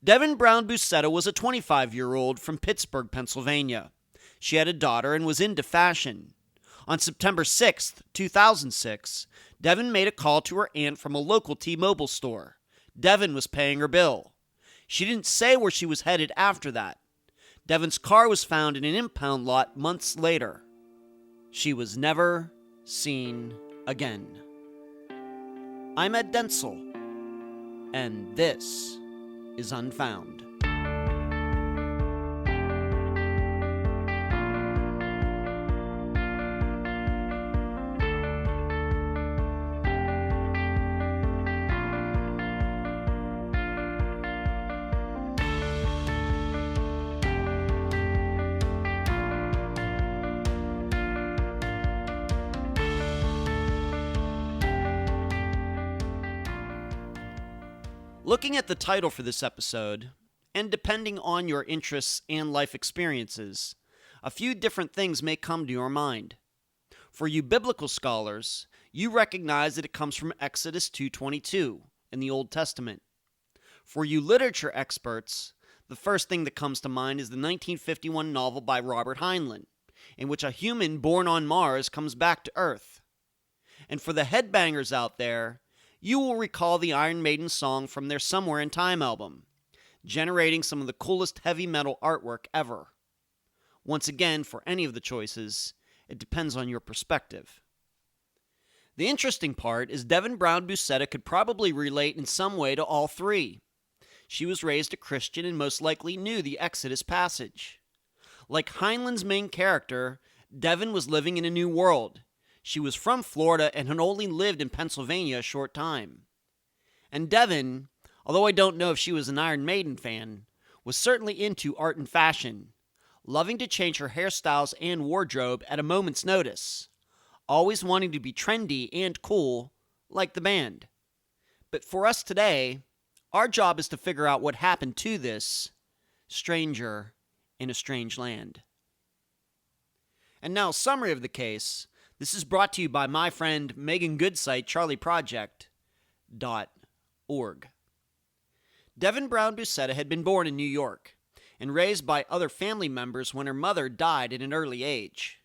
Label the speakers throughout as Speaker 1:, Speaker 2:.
Speaker 1: Devin Brown-Boussetta was a 25-year-old from Pittsburgh, Pennsylvania. She had a daughter and was into fashion. On September 6, 2006, Devin made a call to her aunt from a local T-Mobile store. Devin was paying her bill. She didn't say where she was headed after that. Devin's car was found in an impound lot months later. She was never seen again. I'm Ed Dentzel, and this is Unfound. Looking at the title for this episode, and depending on your interests and life experiences, a few different things may come to your mind. For you biblical scholars, you recognize that it comes from Exodus 2:22 in the Old Testament. For you literature experts, the first thing that comes to mind is the 1951 novel by Robert Heinlein, in which a human born on Mars comes back to Earth. And for the headbangers out there, you will recall the Iron Maiden song from their Somewhere in Time album, generating some of the coolest heavy metal artwork ever. Once again, for any of the choices, it depends on your perspective. The interesting part is Devin Brown-Boussetta could probably relate in some way to all three. She was raised a Christian and most likely knew the Exodus passage. Like Heinlein's main character, Devin was living in a new world. She was from Florida and had only lived in Pennsylvania a short time. And Devin, although I don't know if she was an Iron Maiden fan, was certainly into art and fashion, loving to change her hairstyles and wardrobe at a moment's notice, always wanting to be trendy and cool, like the band. But for us today, our job is to figure out what happened to this stranger in a strange land. And now, a summary of the case. This is brought to you by my friend Megan Goodsite, charlieproject.org. Devin Brown-Boussetta had been born in New York and raised by other family members when her mother died at an early age.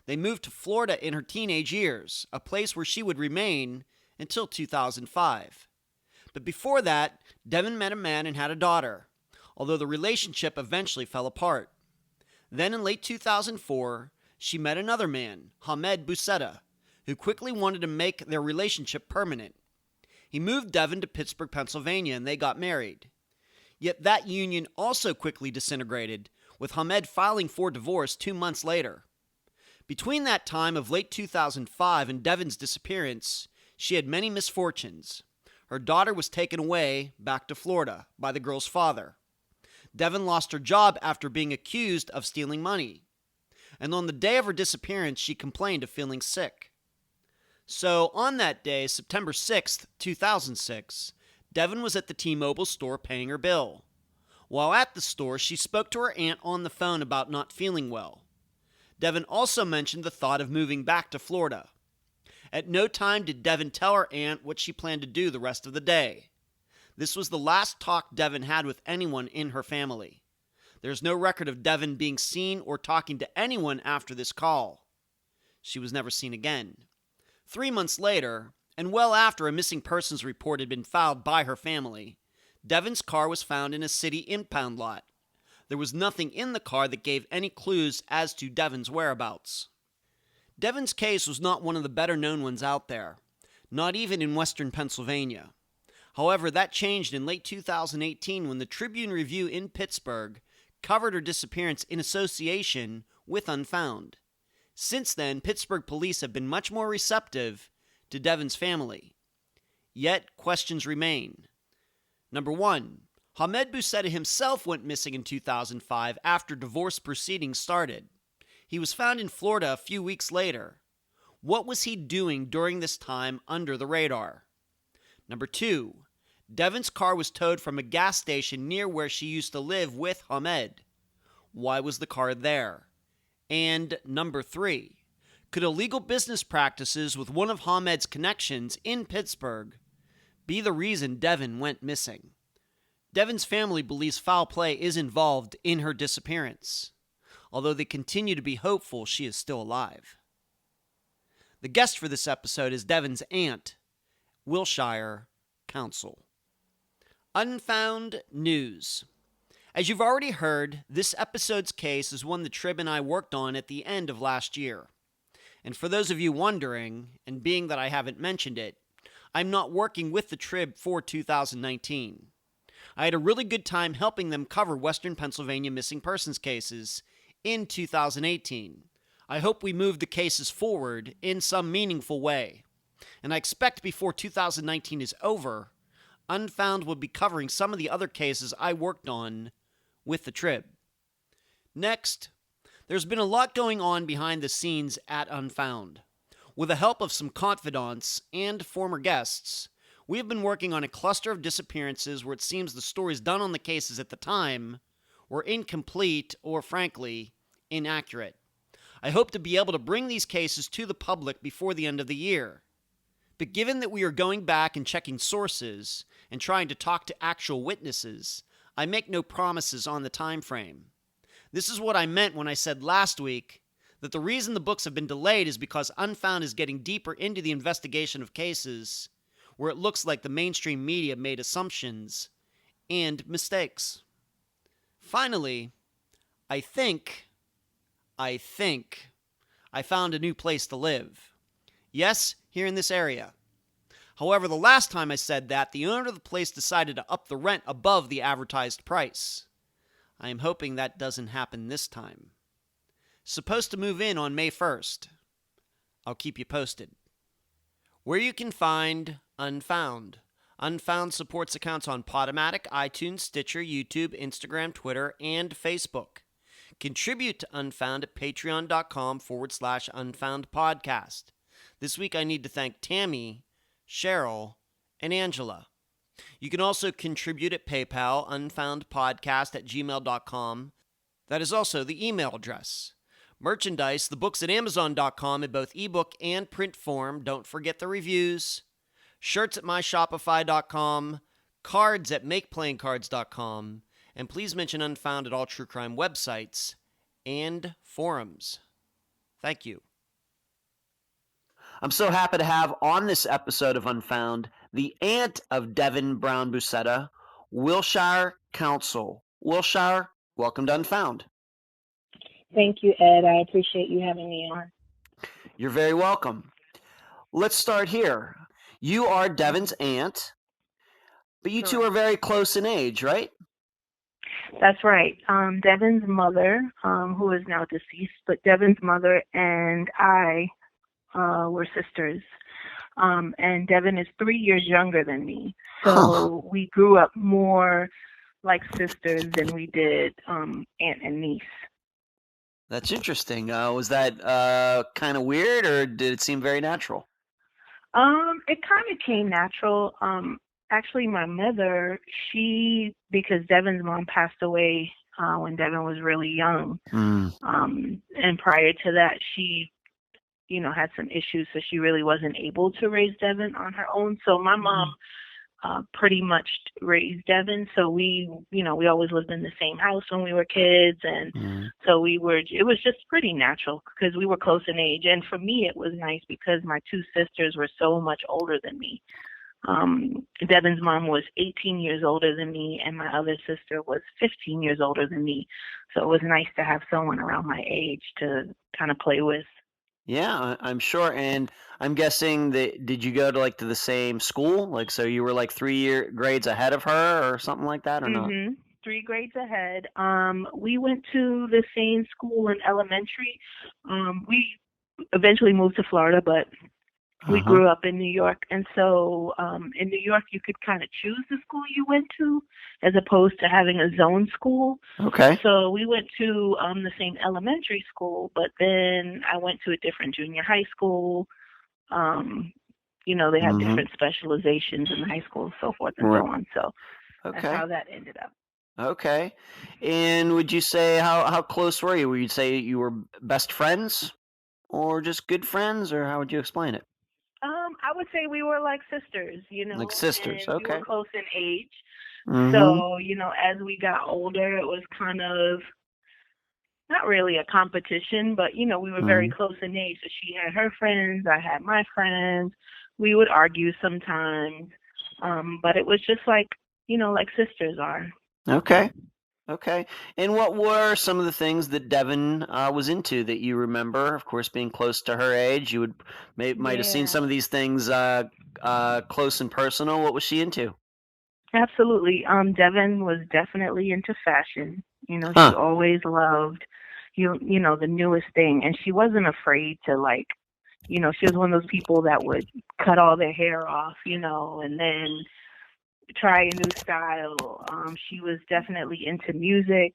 Speaker 1: They moved to Florida in her teenage years, a place where she would remain until 2005. But before that, Devin met a man and had a daughter, although the relationship eventually fell apart. Then in late 2004, she met another man, Hamid Boussetta, who quickly wanted to make their relationship permanent. He moved Devin to Pittsburgh, Pennsylvania, and they got married. Yet that union also quickly disintegrated, with Hamid filing for divorce 2 months later. Between that time of late 2005 and Devin's disappearance, she had many misfortunes. Her daughter was taken away back to Florida by the girl's father. Devin lost her job after being accused of stealing money. And on the day of her disappearance, she complained of feeling sick. So on that day, September 6th, 2006, Devin was at the T-Mobile store paying her bill. While at the store, she spoke to her aunt on the phone about not feeling well. Devin also mentioned the thought of moving back to Florida. At no time did Devin tell her aunt what she planned to do the rest of the day. This was the last talk Devin had with anyone in her family. There's no record of Devin being seen or talking to anyone after this call. She was never seen again. 3 months later, and well after a missing persons report had been filed by her family, Devin's car was found in a city impound lot. There was nothing in the car that gave any clues as to Devin's whereabouts. Devin's case was not one of the better known ones out there, not even in western Pennsylvania. However, that changed in late 2018 when the Tribune-Review in Pittsburgh covered her disappearance in association with Unfound. Since then, Pittsburgh police have been much more receptive to Devin's family. Yet, questions remain. Number 1. Hamid Boussetta himself went missing in 2005 after divorce proceedings started. He was found in Florida a few weeks later. What was he doing during this time under the radar? Number 2. Devin's car was towed from a gas station near where she used to live with Hamid. Why was the car there? And number 3, could illegal business practices with one of Hamid's connections in Pittsburgh be the reason Devin went missing? Devyn's family believes foul play is involved in her disappearance, although they continue to be hopeful she is still alive. The guest for this episode is Devyn's aunt, Wilshire Counsel. Unfound News. As you've already heard, this episode's case is one the Trib and I worked on at the end of last year. And for those of you wondering, and being that I haven't mentioned it, I'm not working with the Trib for 2019. I had a really good time helping them cover Western Pennsylvania missing persons cases in 2018. I hope we move the cases forward in some meaningful way. And I expect before 2019 is over, Unfound will be covering some of the other cases I worked on with the Trib. Next, there's been a lot going on behind the scenes at Unfound. With the help of some confidants and former guests, we have been working on a cluster of disappearances where it seems the stories done on the cases at the time were incomplete or, frankly, inaccurate. I hope to be able to bring these cases to the public before the end of the year. But given that we are going back and checking sources and trying to talk to actual witnesses, I make no promises on the time frame. This is what I meant when I said last week that the reason the books have been delayed is because Unfound is getting deeper into the investigation of cases where it looks like the mainstream media made assumptions and mistakes. Finally, I think I found a new place to live. Yes, here in this area. However, the last time I said that, the owner of the place decided to up the rent above the advertised price. I am hoping that doesn't happen this time. Supposed to move in on May 1st. I'll keep you posted. Where you can find Unfound. Unfound supports accounts on Podomatic, iTunes, Stitcher, YouTube, Instagram, Twitter, and Facebook. Contribute to Unfound at patreon.com/unfoundpodcast. This week I need to thank Tammy, Cheryl, and Angela. You can also contribute at PayPal, unfoundpodcast@gmail.com. That is also the email address. Merchandise, the books at amazon.com in both ebook and print form. Don't forget the reviews. Shirts at myshopify.com. Cards at makeplayingcards.com. And please mention Unfound at all true crime websites and forums. Thank you. I'm so happy to have on this episode of Unfound the aunt of Devin Brown-Boussetta, Wilshire Counsel. Wilshire, welcome to Unfound.
Speaker 2: Thank you, Ed. I appreciate you having me on.
Speaker 1: You're very welcome. Let's start here. You are Devin's aunt, but you two are very close in age, right?
Speaker 2: That's right. Devin's mother, who is now deceased, but Devin's mother and I were sisters. And Devin is 3 years younger than me. So we grew up more like sisters than we did aunt and niece.
Speaker 1: That's interesting. Was that kind of weird, or did it seem very natural?
Speaker 2: It kind of came natural. Actually, my mother, because Devin's mom passed away when Devin was really young. And prior to that, she had some issues, so she really wasn't able to raise Devin on her own. So my mom pretty much raised Devin. So we always lived in the same house when we were kids. And so it was just pretty natural because we were close in age. And for me, it was nice because my two sisters were so much older than me. Devin's mom was 18 years older than me, and my other sister was 15 years older than me. So it was nice to have someone around my age to kind of play with.
Speaker 1: Yeah, I'm sure. And I'm guessing that, did you go to the same school? So you were 3 grades ahead of her or something like that, or not?
Speaker 2: 3 grades ahead. We went to the same school in elementary. We eventually moved to Florida, but we grew up in New York. And so in New York, you could kind of choose the school you went to as opposed to having a zone school.
Speaker 1: Okay.
Speaker 2: So we went to the same elementary school, but then I went to a different junior high school. They had different specializations in high school, so forth and so on. So that's how that ended up.
Speaker 1: Okay. And would you say, how close were you? Would you say you were best friends or just good friends, or how would you explain it?
Speaker 2: I would say we were like sisters,
Speaker 1: Like sisters,
Speaker 2: and
Speaker 1: okay.
Speaker 2: we were close in age.
Speaker 1: Mm-hmm.
Speaker 2: So, as we got older, it was kind of not really a competition, but we were very
Speaker 1: Mm-hmm.
Speaker 2: close in age. So she had her friends, I had my friends. We would argue sometimes, but it was just like like sisters are.
Speaker 1: Okay. Okay. And what were some of the things that Devin was into that you remember? Of course, being close to her age, you might have seen
Speaker 2: Yeah,
Speaker 1: some of these things close and personal. What was she into?
Speaker 2: absolutely. Devin was definitely into fashion. She
Speaker 1: Huh.
Speaker 2: always loved the newest thing, and she wasn't afraid to like she was one of those people that would cut all their hair off, and then try a new style. She was definitely into music.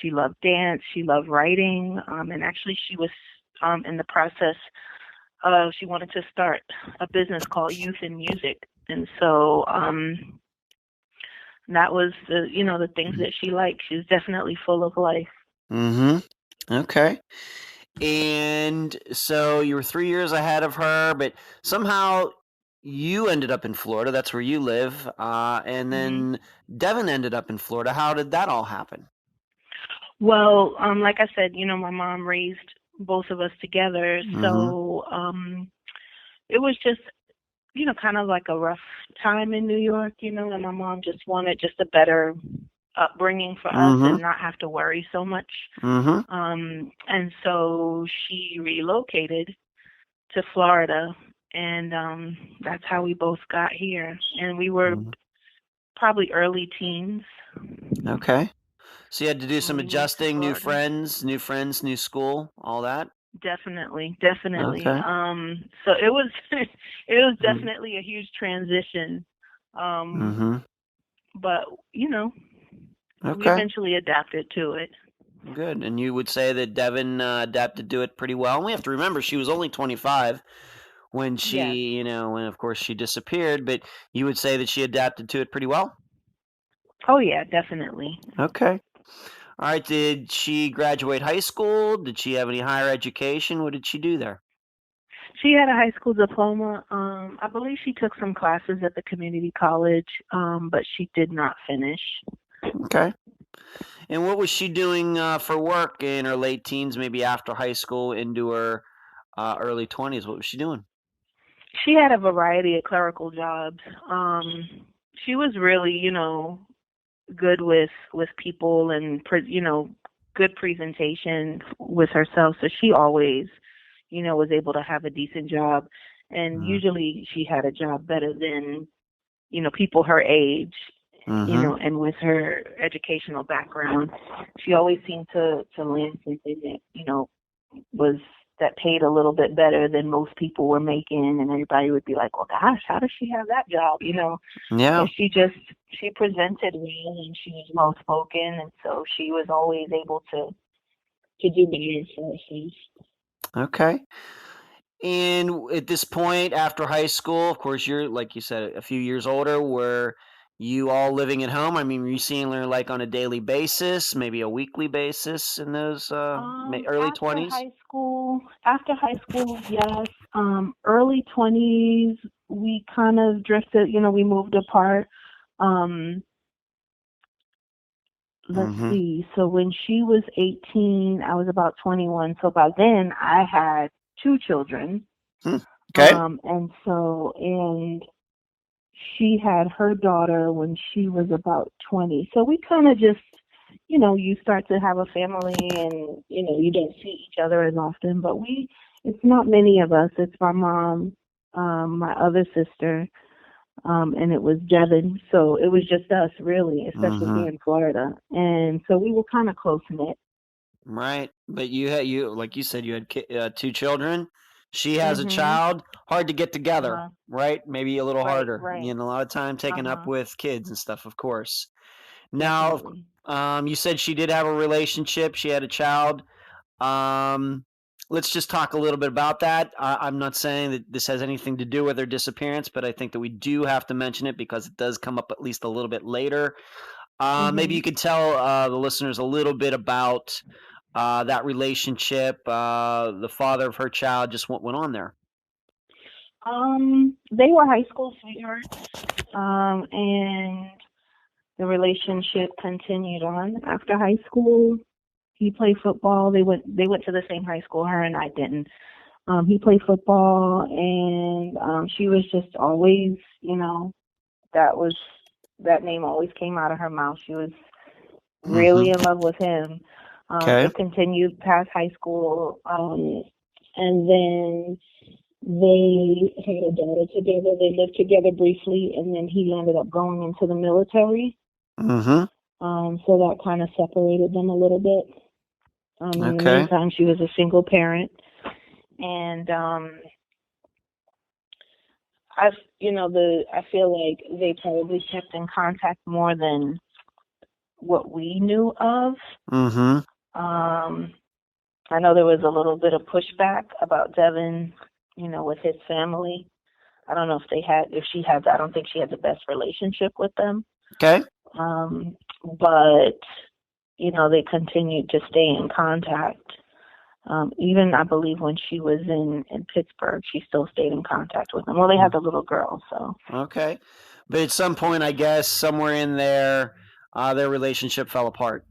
Speaker 2: She loved dance. She loved writing. And actually, she was in the process of she wanted to start a business called Youth in Music, and so that was the things that she liked. She was definitely full of life.
Speaker 1: Mm-hmm. Okay. And so you were 3 years ahead of her, but somehow you ended up in Florida. That's where you live. And
Speaker 2: hmm
Speaker 1: then Devin ended up in Florida. How did that all happen?
Speaker 2: Well, like I said, my mom raised both of us together,
Speaker 1: Mm-hmm.
Speaker 2: so it was just kind of like a rough time in New York, and my mom just wanted just a better upbringing for us
Speaker 1: Mm-hmm.
Speaker 2: and not have to worry so much.
Speaker 1: Mm-hmm.
Speaker 2: And so she relocated to Florida, and that's how we both got here. And we were
Speaker 1: Mm-hmm.
Speaker 2: probably early teens
Speaker 1: Okay. So you had to do
Speaker 2: when
Speaker 1: some
Speaker 2: we moved to
Speaker 1: adjusting,
Speaker 2: Florida.
Speaker 1: new friends, new school, all that.
Speaker 2: Definitely, definitely.
Speaker 1: Okay.
Speaker 2: So it was it was
Speaker 1: Mm-hmm.
Speaker 2: definitely a huge transition. Um,
Speaker 1: Mm-hmm.
Speaker 2: but we
Speaker 1: Okay.
Speaker 2: eventually adapted to it.
Speaker 1: Good. And you would say that Devin adapted to it pretty well. And we have to remember she was only 25 when
Speaker 2: Yes.
Speaker 1: when of course she disappeared, but you would say that she adapted to it pretty well?
Speaker 2: Oh yeah, definitely.
Speaker 1: Okay. All right. Did she graduate high school? Did she have any higher education? What did she do there?
Speaker 2: She had a high school diploma. I believe she took some classes at the community college, but she did not finish.
Speaker 1: Okay. And what was she doing for work in her late teens, maybe after high school into her early 20s? What was she doing?
Speaker 2: She had a variety of clerical jobs. She was really, good with people and good presentation with herself. So she always, was able to have a decent job, and usually she had a job better than people her age.
Speaker 1: Mm-hmm.
Speaker 2: And with her educational background, she always seemed to land something that was that paid a little bit better than most people were making, and everybody would be like, well, gosh, how does she have that job, but
Speaker 1: Yeah.
Speaker 2: she presented well, and she was well spoken, and so she was always able to do better for herself.
Speaker 1: Okay. And at this point, after high school, of course, you're like you said, a few years older. Were you all living at home? I mean, were you seeing her like on a daily basis, maybe a weekly basis in those early
Speaker 2: After
Speaker 1: 20s?
Speaker 2: high school, yes. Early 20s, we kind of drifted, we moved apart. Um, let's
Speaker 1: Mm-hmm.
Speaker 2: see. So when she was 18, I was about 21. So by then I had two children.
Speaker 1: Hmm. Okay.
Speaker 2: And she had her daughter when she was about 20. So we kind of just, you start to have a family, and, you don't see each other as often, but it's not many of us. It's my mom, my other sister, and it was Devin. So it was just us, really, especially
Speaker 1: Mm-hmm.
Speaker 2: here in Florida. And so we were kind of close knit.
Speaker 1: Right. But you like you said, you had two children. She has a
Speaker 2: Mhm.
Speaker 1: child. Hard to get
Speaker 2: Uh
Speaker 1: together,
Speaker 2: huh.
Speaker 1: right? Maybe a little
Speaker 2: Right.
Speaker 1: harder.
Speaker 2: Right.
Speaker 1: A lot of time
Speaker 2: Uh
Speaker 1: taken up
Speaker 2: huh.
Speaker 1: with kids and stuff, of course. Now,
Speaker 2: Definitely.
Speaker 1: you said she did have a relationship. She had a child. Um, let's just talk a little bit about that. I'm not saying that this has anything to do with her disappearance, but I think that we do have to mention it because it does come up at least a little bit later. Maybe you
Speaker 2: Mhm.
Speaker 1: could tell the listeners a little bit about that relationship. The father of her child, just what went on there.
Speaker 2: They were high school sweethearts. And the relationship continued on after high school. He played football. They went to the same high school. Her and I didn't. He played football, and she was just always, that name always came out of her mouth. She was really in love with him. It continued past high school, and then they had a daughter together. They lived together briefly, and then he ended up going into the military. So that kind of separated them a little bit. In the meantime, she was a single parent, and I feel like they probably kept in contact more than what we knew of. I know there was a little bit of pushback about Devin, with his family. I don't know if she had, I don't think she had the best relationship with them.
Speaker 1: Okay.
Speaker 2: But, they continued to stay in contact. Even, I believe, when she was in Pittsburgh, she still stayed in contact with them. Well, they had the little girl, so.
Speaker 1: Okay. But at some point, I guess, somewhere in there, their relationship fell apart.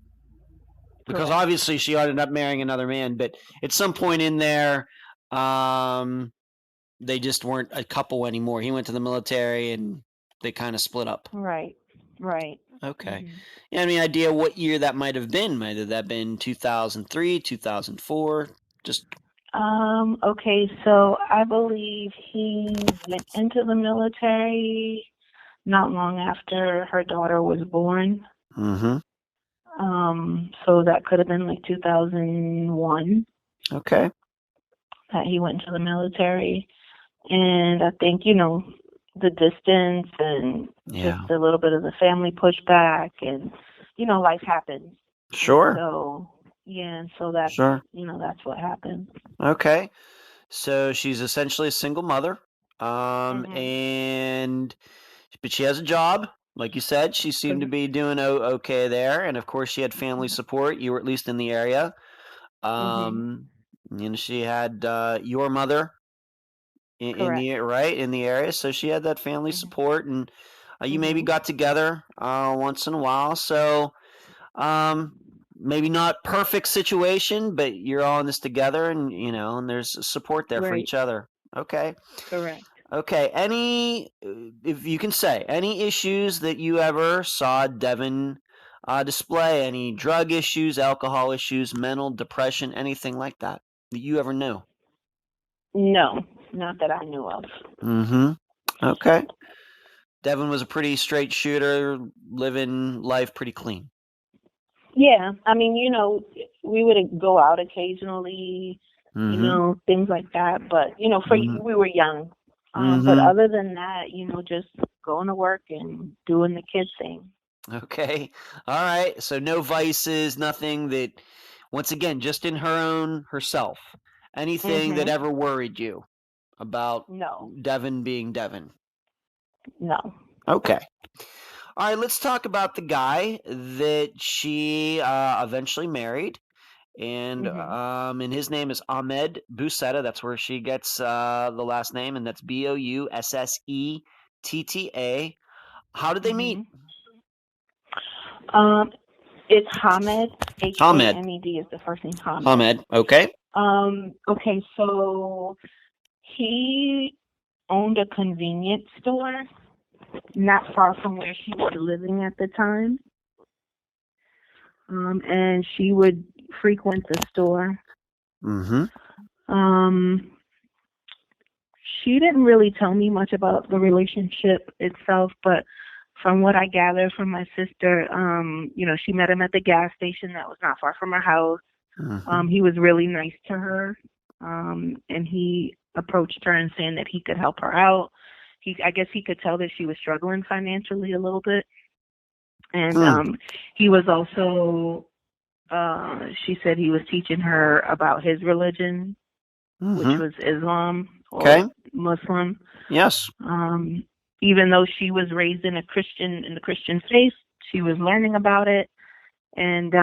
Speaker 1: Because obviously she ended up marrying another man, but at some point in there, they just weren't a couple anymore. He went to the military, and they kind of split up.
Speaker 2: Right.
Speaker 1: Okay. You have any idea what year that might have been? Might have that been 2003, 2004? Just.
Speaker 2: Okay, so I believe he went into the military not long after her daughter was born. So that could have been like 2001.
Speaker 1: Okay.
Speaker 2: That he went into the military. And I think, the distance and just a little bit of the family pushback and, life happens.
Speaker 1: Sure.
Speaker 2: So, so that's, that's what happened.
Speaker 1: Okay. So she's essentially a single mother. But she has a job. Like you said, she seemed to be doing okay there. And of course, she had family support. You were at least in the area. She had your mother in the area. So she had that family support. And you maybe got together once in a while. So maybe not perfect situation, but you're all in this together. And, and there's support there for each other. Okay.
Speaker 2: Correct.
Speaker 1: Okay, if you can say, any issues that you ever saw Devin display, any drug issues, alcohol issues, mental depression, anything like that you ever knew?
Speaker 2: No, not that I knew of.
Speaker 1: Okay. Devin was a pretty straight shooter, living life pretty clean.
Speaker 2: Yeah, I mean, we would go out occasionally, things like that, but, we were young. But other than that, just going to work and doing the kid thing.
Speaker 1: Okay. All right. So no vices, nothing that, once again, just in herself. Anything that ever worried you about Devin being Devin?
Speaker 2: No.
Speaker 1: Okay. All right. Let's talk about the guy that she eventually married. And his name is Hamid Boussetta. That's where she gets the last name, and that's Boussetta. How did they meet?
Speaker 2: It's Hamid. Hamed is the first name.
Speaker 1: Hamid. Okay.
Speaker 2: Okay. So he owned a convenience store not far from where she was living at the time. And she would frequent the store. She didn't really tell me much about the relationship itself, but from what I gather from my sister, she met him at the gas station that was not far from her house. He was really nice to her, and he approached her and saying that he could help her out. I guess he could tell that she was struggling financially a little bit. And he was also, she said he was teaching her about his religion, which was Islam or Muslim.
Speaker 1: Yes.
Speaker 2: Even though she was raised in the Christian faith, she was learning about it. And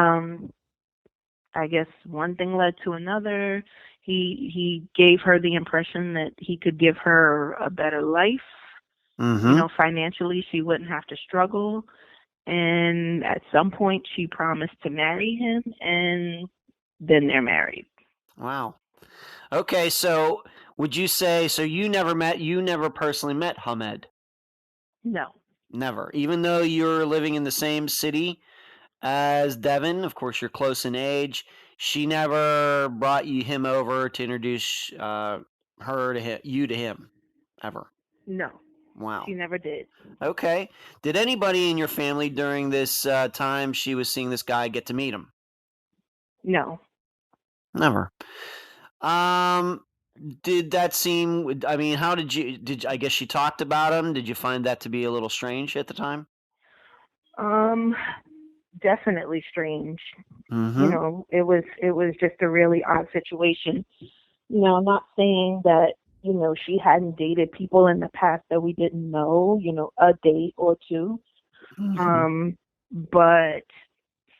Speaker 2: I guess one thing led to another. He gave her the impression that he could give her a better life. Financially, she wouldn't have to struggle. And at some point, she promised to marry him, and then they're married.
Speaker 1: Wow. Okay, so would you say so you never personally met Hamid?
Speaker 2: No,
Speaker 1: Never. Even though you're living in the same city as Devin, of course you're close in age, she never brought him over to introduce her to you to him ever.
Speaker 2: no,
Speaker 1: Wow.
Speaker 2: she never did.
Speaker 1: Okay. Did anybody in your family during this time she was seeing this guy get to meet him?
Speaker 2: No.
Speaker 1: Never. Um, did that seem? I mean, how did I guess she talked about him? Did you find that to be a little strange at the time?
Speaker 2: Um, Definitely strange.
Speaker 1: Mm-hmm.
Speaker 2: It was just a really odd situation. I'm not saying that, she hadn't dated people in the past that we didn't know, a date or two.
Speaker 1: Mm-hmm.
Speaker 2: But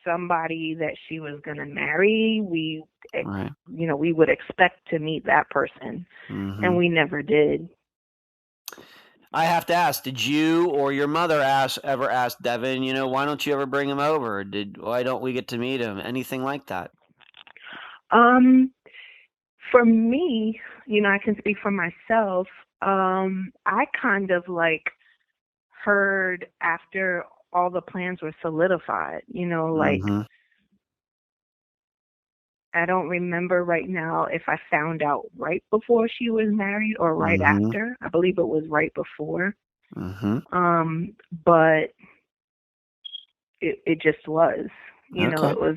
Speaker 2: somebody that she was going to marry,
Speaker 1: Right.
Speaker 2: we would expect to meet that person,
Speaker 1: Mm-hmm.
Speaker 2: and we never did.
Speaker 1: I have to ask, did you or your mother ever ask Devin, why don't you ever bring him over? Why don't we get to meet him? Anything like that?
Speaker 2: Um, for me, I can speak for myself. I kind of like heard after all the plans were solidified, like
Speaker 1: Mm-hmm.
Speaker 2: I don't remember right now if I found out right before she was married or right
Speaker 1: Mm-hmm.
Speaker 2: after. I believe it was right before.
Speaker 1: Mm-hmm.
Speaker 2: But it just was,
Speaker 1: Okay.
Speaker 2: it was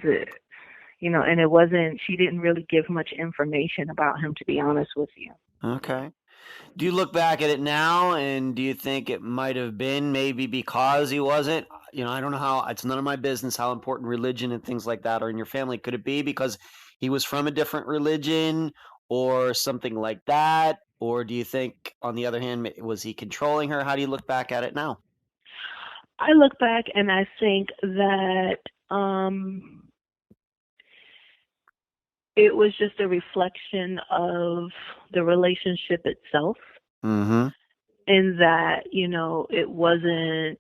Speaker 2: and it wasn't. She didn't really give much information about him, to be honest with you.
Speaker 1: Okay. Do you look back at it now and do you think it might have been maybe because he wasn't? I don't know how, it's none of my business how important religion and things like that are in your family. Could it be because he was from a different religion or something like that? Or do you think, on the other hand, was he controlling her? How do you look back at it now?
Speaker 2: I look back and I think that it was just a reflection of the relationship itself,
Speaker 1: Mm-hmm.
Speaker 2: in that it wasn't.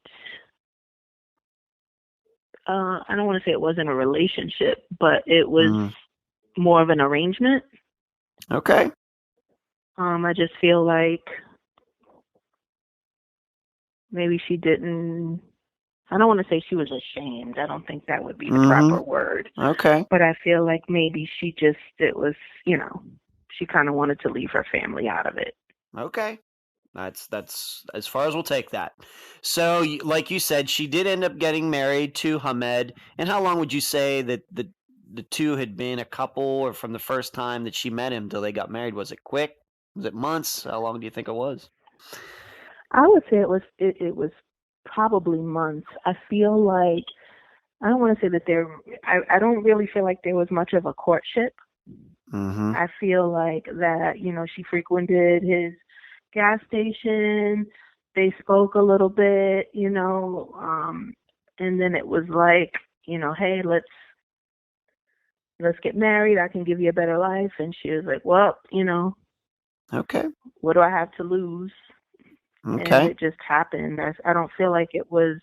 Speaker 2: I don't want to say it wasn't a relationship, but it was
Speaker 1: Mm.
Speaker 2: more of an arrangement.
Speaker 1: Okay.
Speaker 2: I just feel like maybe she didn't. I don't want to say she was ashamed. I don't think that would be the
Speaker 1: Mm-hmm.
Speaker 2: proper word.
Speaker 1: Okay.
Speaker 2: But I feel like maybe it was, she kind of wanted to leave her family out of it.
Speaker 1: Okay. That's as far as we'll take that. So, like you said, she did end up getting married to Hamed. And how long would you say that the two had been a couple, or from the first time that she met him till they got married? Was it quick? Was it months? How long do you think it was?
Speaker 2: I would say it was probably months. I feel like I don't want to say that I don't really feel like there was much of a courtship.
Speaker 1: Mm-hmm.
Speaker 2: I feel like that, she frequented his gas station. They spoke a little bit, and then it was like, hey, let's get married. I can give you a better life. And she was like, well,
Speaker 1: Okay.
Speaker 2: what do I have to lose? And
Speaker 1: Okay.
Speaker 2: it just happened. I don't feel like it was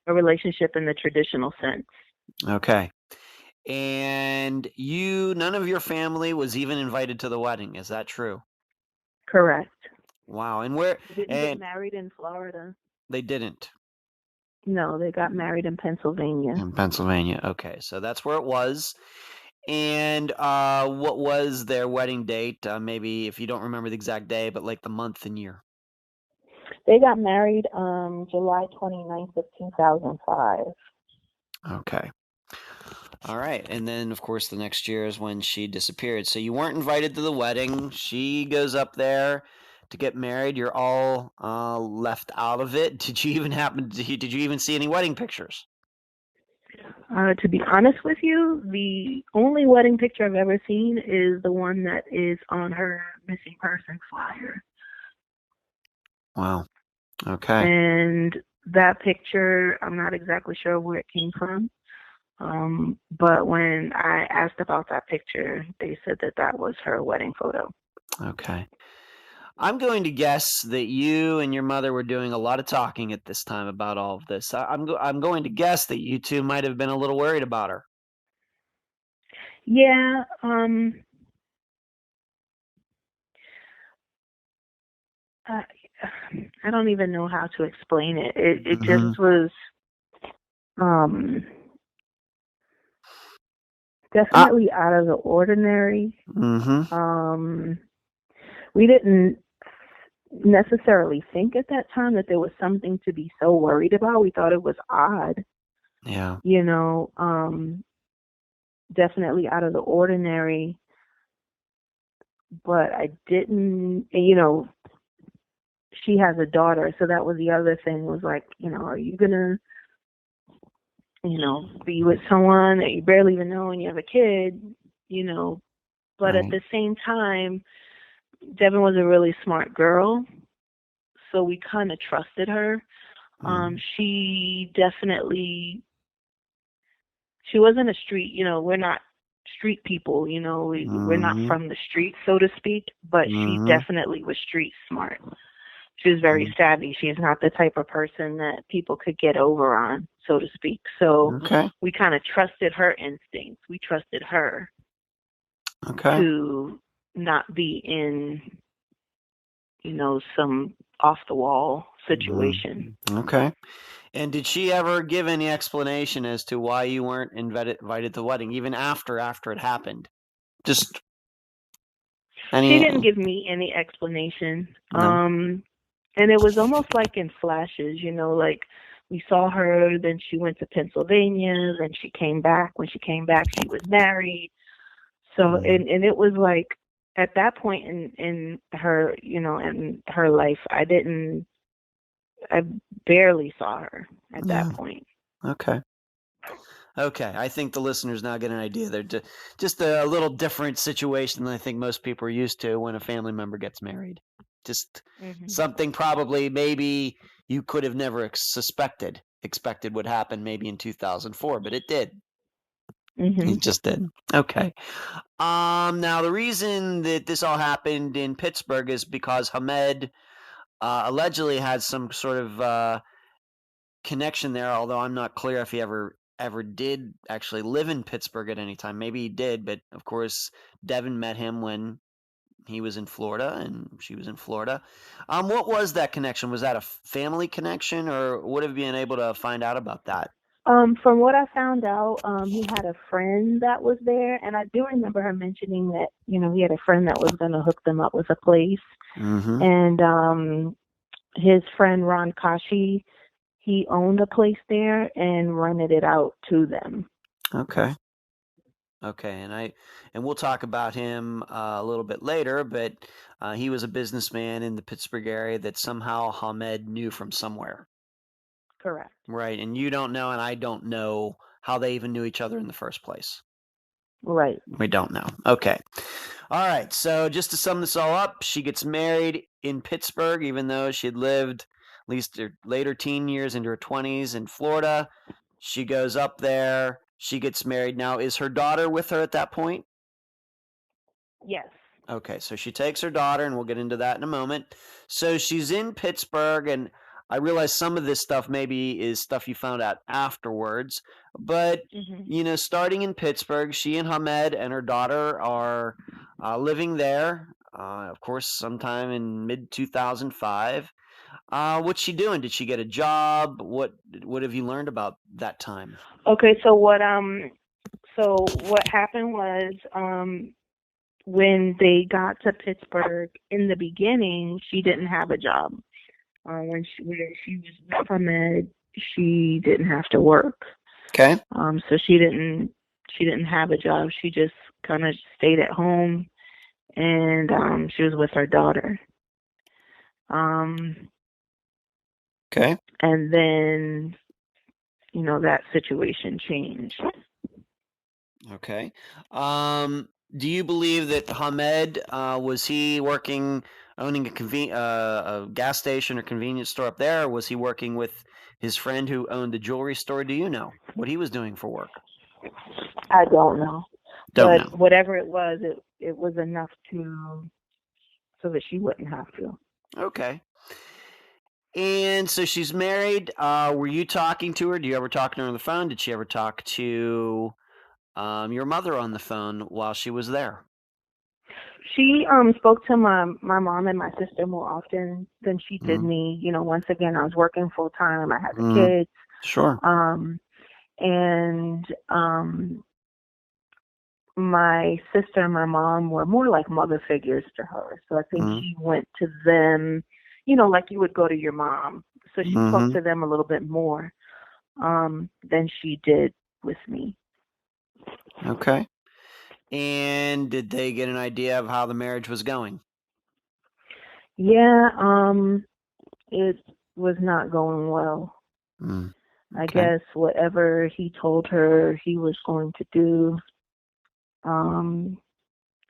Speaker 2: a relationship in the traditional sense.
Speaker 1: Okay. And none of your family was even invited to the wedding. Is that true?
Speaker 2: Correct.
Speaker 1: Wow.
Speaker 2: They didn't get
Speaker 1: And
Speaker 2: married in Florida.
Speaker 1: they didn't.
Speaker 2: No, they got married in Pennsylvania.
Speaker 1: In Pennsylvania. Okay. So that's where it was. And what was their wedding date? Maybe if you don't remember the exact day, but like the month and year.
Speaker 2: They got married July 29th of 2005.
Speaker 1: Okay. All right. And then, of course, the next year is when she disappeared. So you weren't invited to the wedding. She goes up there to get married. You're all left out of it. Did you even see any wedding pictures?
Speaker 2: To be honest with you, the only wedding picture I've ever seen is the one that is on her missing person flyer.
Speaker 1: Wow. Okay.
Speaker 2: And that picture, I'm not exactly sure where it came from. But when I asked about that picture, they said that was her wedding photo.
Speaker 1: Okay. I'm going to guess that you and your mother were doing a lot of talking at this time about all of this. I'm going to guess that you two might have been a little worried about her.
Speaker 2: Yeah, I, I don't even know how to explain it. It just was definitely out of the ordinary. We didn't necessarily think at that time that there was something to be so worried about. We thought it was odd.
Speaker 1: Yeah.
Speaker 2: You know, definitely out of the ordinary. But I didn't, she has a daughter, so that was the other thing, was like, are you gonna, be with someone that you barely even know and you have a kid, but
Speaker 1: Right.
Speaker 2: at the same time, Devin was a really smart girl, so we kind of trusted her. She definitely, she wasn't a street, we're not street people, we're not from the street, so to speak, but she definitely was street smart. She was very savvy. She's not the type of person that people could get over on, so to speak. So we kind of trusted her instincts. We trusted her to not be in, some off the wall situation.
Speaker 1: Okay. And did she ever give any explanation as to why you weren't invited to the wedding, even after it happened? Just
Speaker 2: She didn't give me any explanation.
Speaker 1: No.
Speaker 2: And it was almost like in flashes, like we saw her, then she went to Pennsylvania, then she came back. When she came back, she was married. So, and it was like at that point in her, in her life, I barely saw her at that point.
Speaker 1: Okay. I think the listeners now get an idea. They're just a little different situation than I think most people are used to when a family member gets married. Just something probably maybe you could have never expected would happen maybe in 2004, but it did. It just did. Okay. Now the reason that this all happened in Pittsburgh is because Hamid allegedly had some sort of connection there, although I'm not clear if he ever did actually live in Pittsburgh at any time. Maybe he did, but of course Devyn met him when he was in Florida and she was in Florida. What was that connection? Was that a family connection, or would have been able to find out about that?
Speaker 2: From what I found out, he had a friend that was there, and I do remember her mentioning that, he had a friend that was going to hook them up with a place. And his friend Ron Kashi, he owned a place there and rented it out to them.
Speaker 1: Okay, and we'll talk about him a little bit later, but he was a businessman in the Pittsburgh area that somehow Hamid knew from somewhere.
Speaker 2: Correct.
Speaker 1: Right, and you don't know, and I don't know how they even knew each other in the first place.
Speaker 2: Right.
Speaker 1: We don't know. Okay. All right, so just to sum this all up, she gets married in Pittsburgh, even though she had lived at least her later teen years into her 20s in Florida. She goes up there. She gets married. Now, is her daughter with her at that point?
Speaker 2: Yes.
Speaker 1: Okay, so she takes her daughter, and we'll get into that in a moment. So she's in Pittsburgh, and I realize some of this stuff maybe is stuff you found out afterwards, but starting in Pittsburgh, she and Hamid and her daughter are living there. Of course, sometime in mid 2005. What's she doing? Did she get a job? What have you learned about that time?
Speaker 2: Okay, so what happened was when they got to Pittsburgh in the beginning, she didn't have a job. When she was with Hamid, she didn't have to work.
Speaker 1: Okay.
Speaker 2: So she didn't have a job. She just kind of stayed at home, and she was with her daughter.
Speaker 1: Okay.
Speaker 2: And then, that situation changed.
Speaker 1: Okay. Do you believe that Hamid was he working owning a gas station or convenience store up there, or was he working with his friend who owned the jewelry store? Do you know what he was doing for work?
Speaker 2: I don't know.
Speaker 1: Don't know.
Speaker 2: Whatever it was enough to so that she wouldn't have to.
Speaker 1: Okay. And so she's married. Were you talking to her? Do you ever talk to her on the phone? Did she ever talk to your mother on the phone while she was there?
Speaker 2: She spoke to my mom and my sister more often than she did
Speaker 1: Mm.
Speaker 2: me. You know, once again, I was working full time. I had the
Speaker 1: Mm.
Speaker 2: kids.
Speaker 1: Sure.
Speaker 2: And my sister and my mom were more like mother figures to her. So I think she went to them, you know, like you would go to your mom. So she spoke to them a little bit more than she did with me.
Speaker 1: Okay. And did they get an idea of how the marriage was going?
Speaker 2: Yeah, it was not going well.
Speaker 1: Okay.
Speaker 2: I guess whatever he told her he was going to do,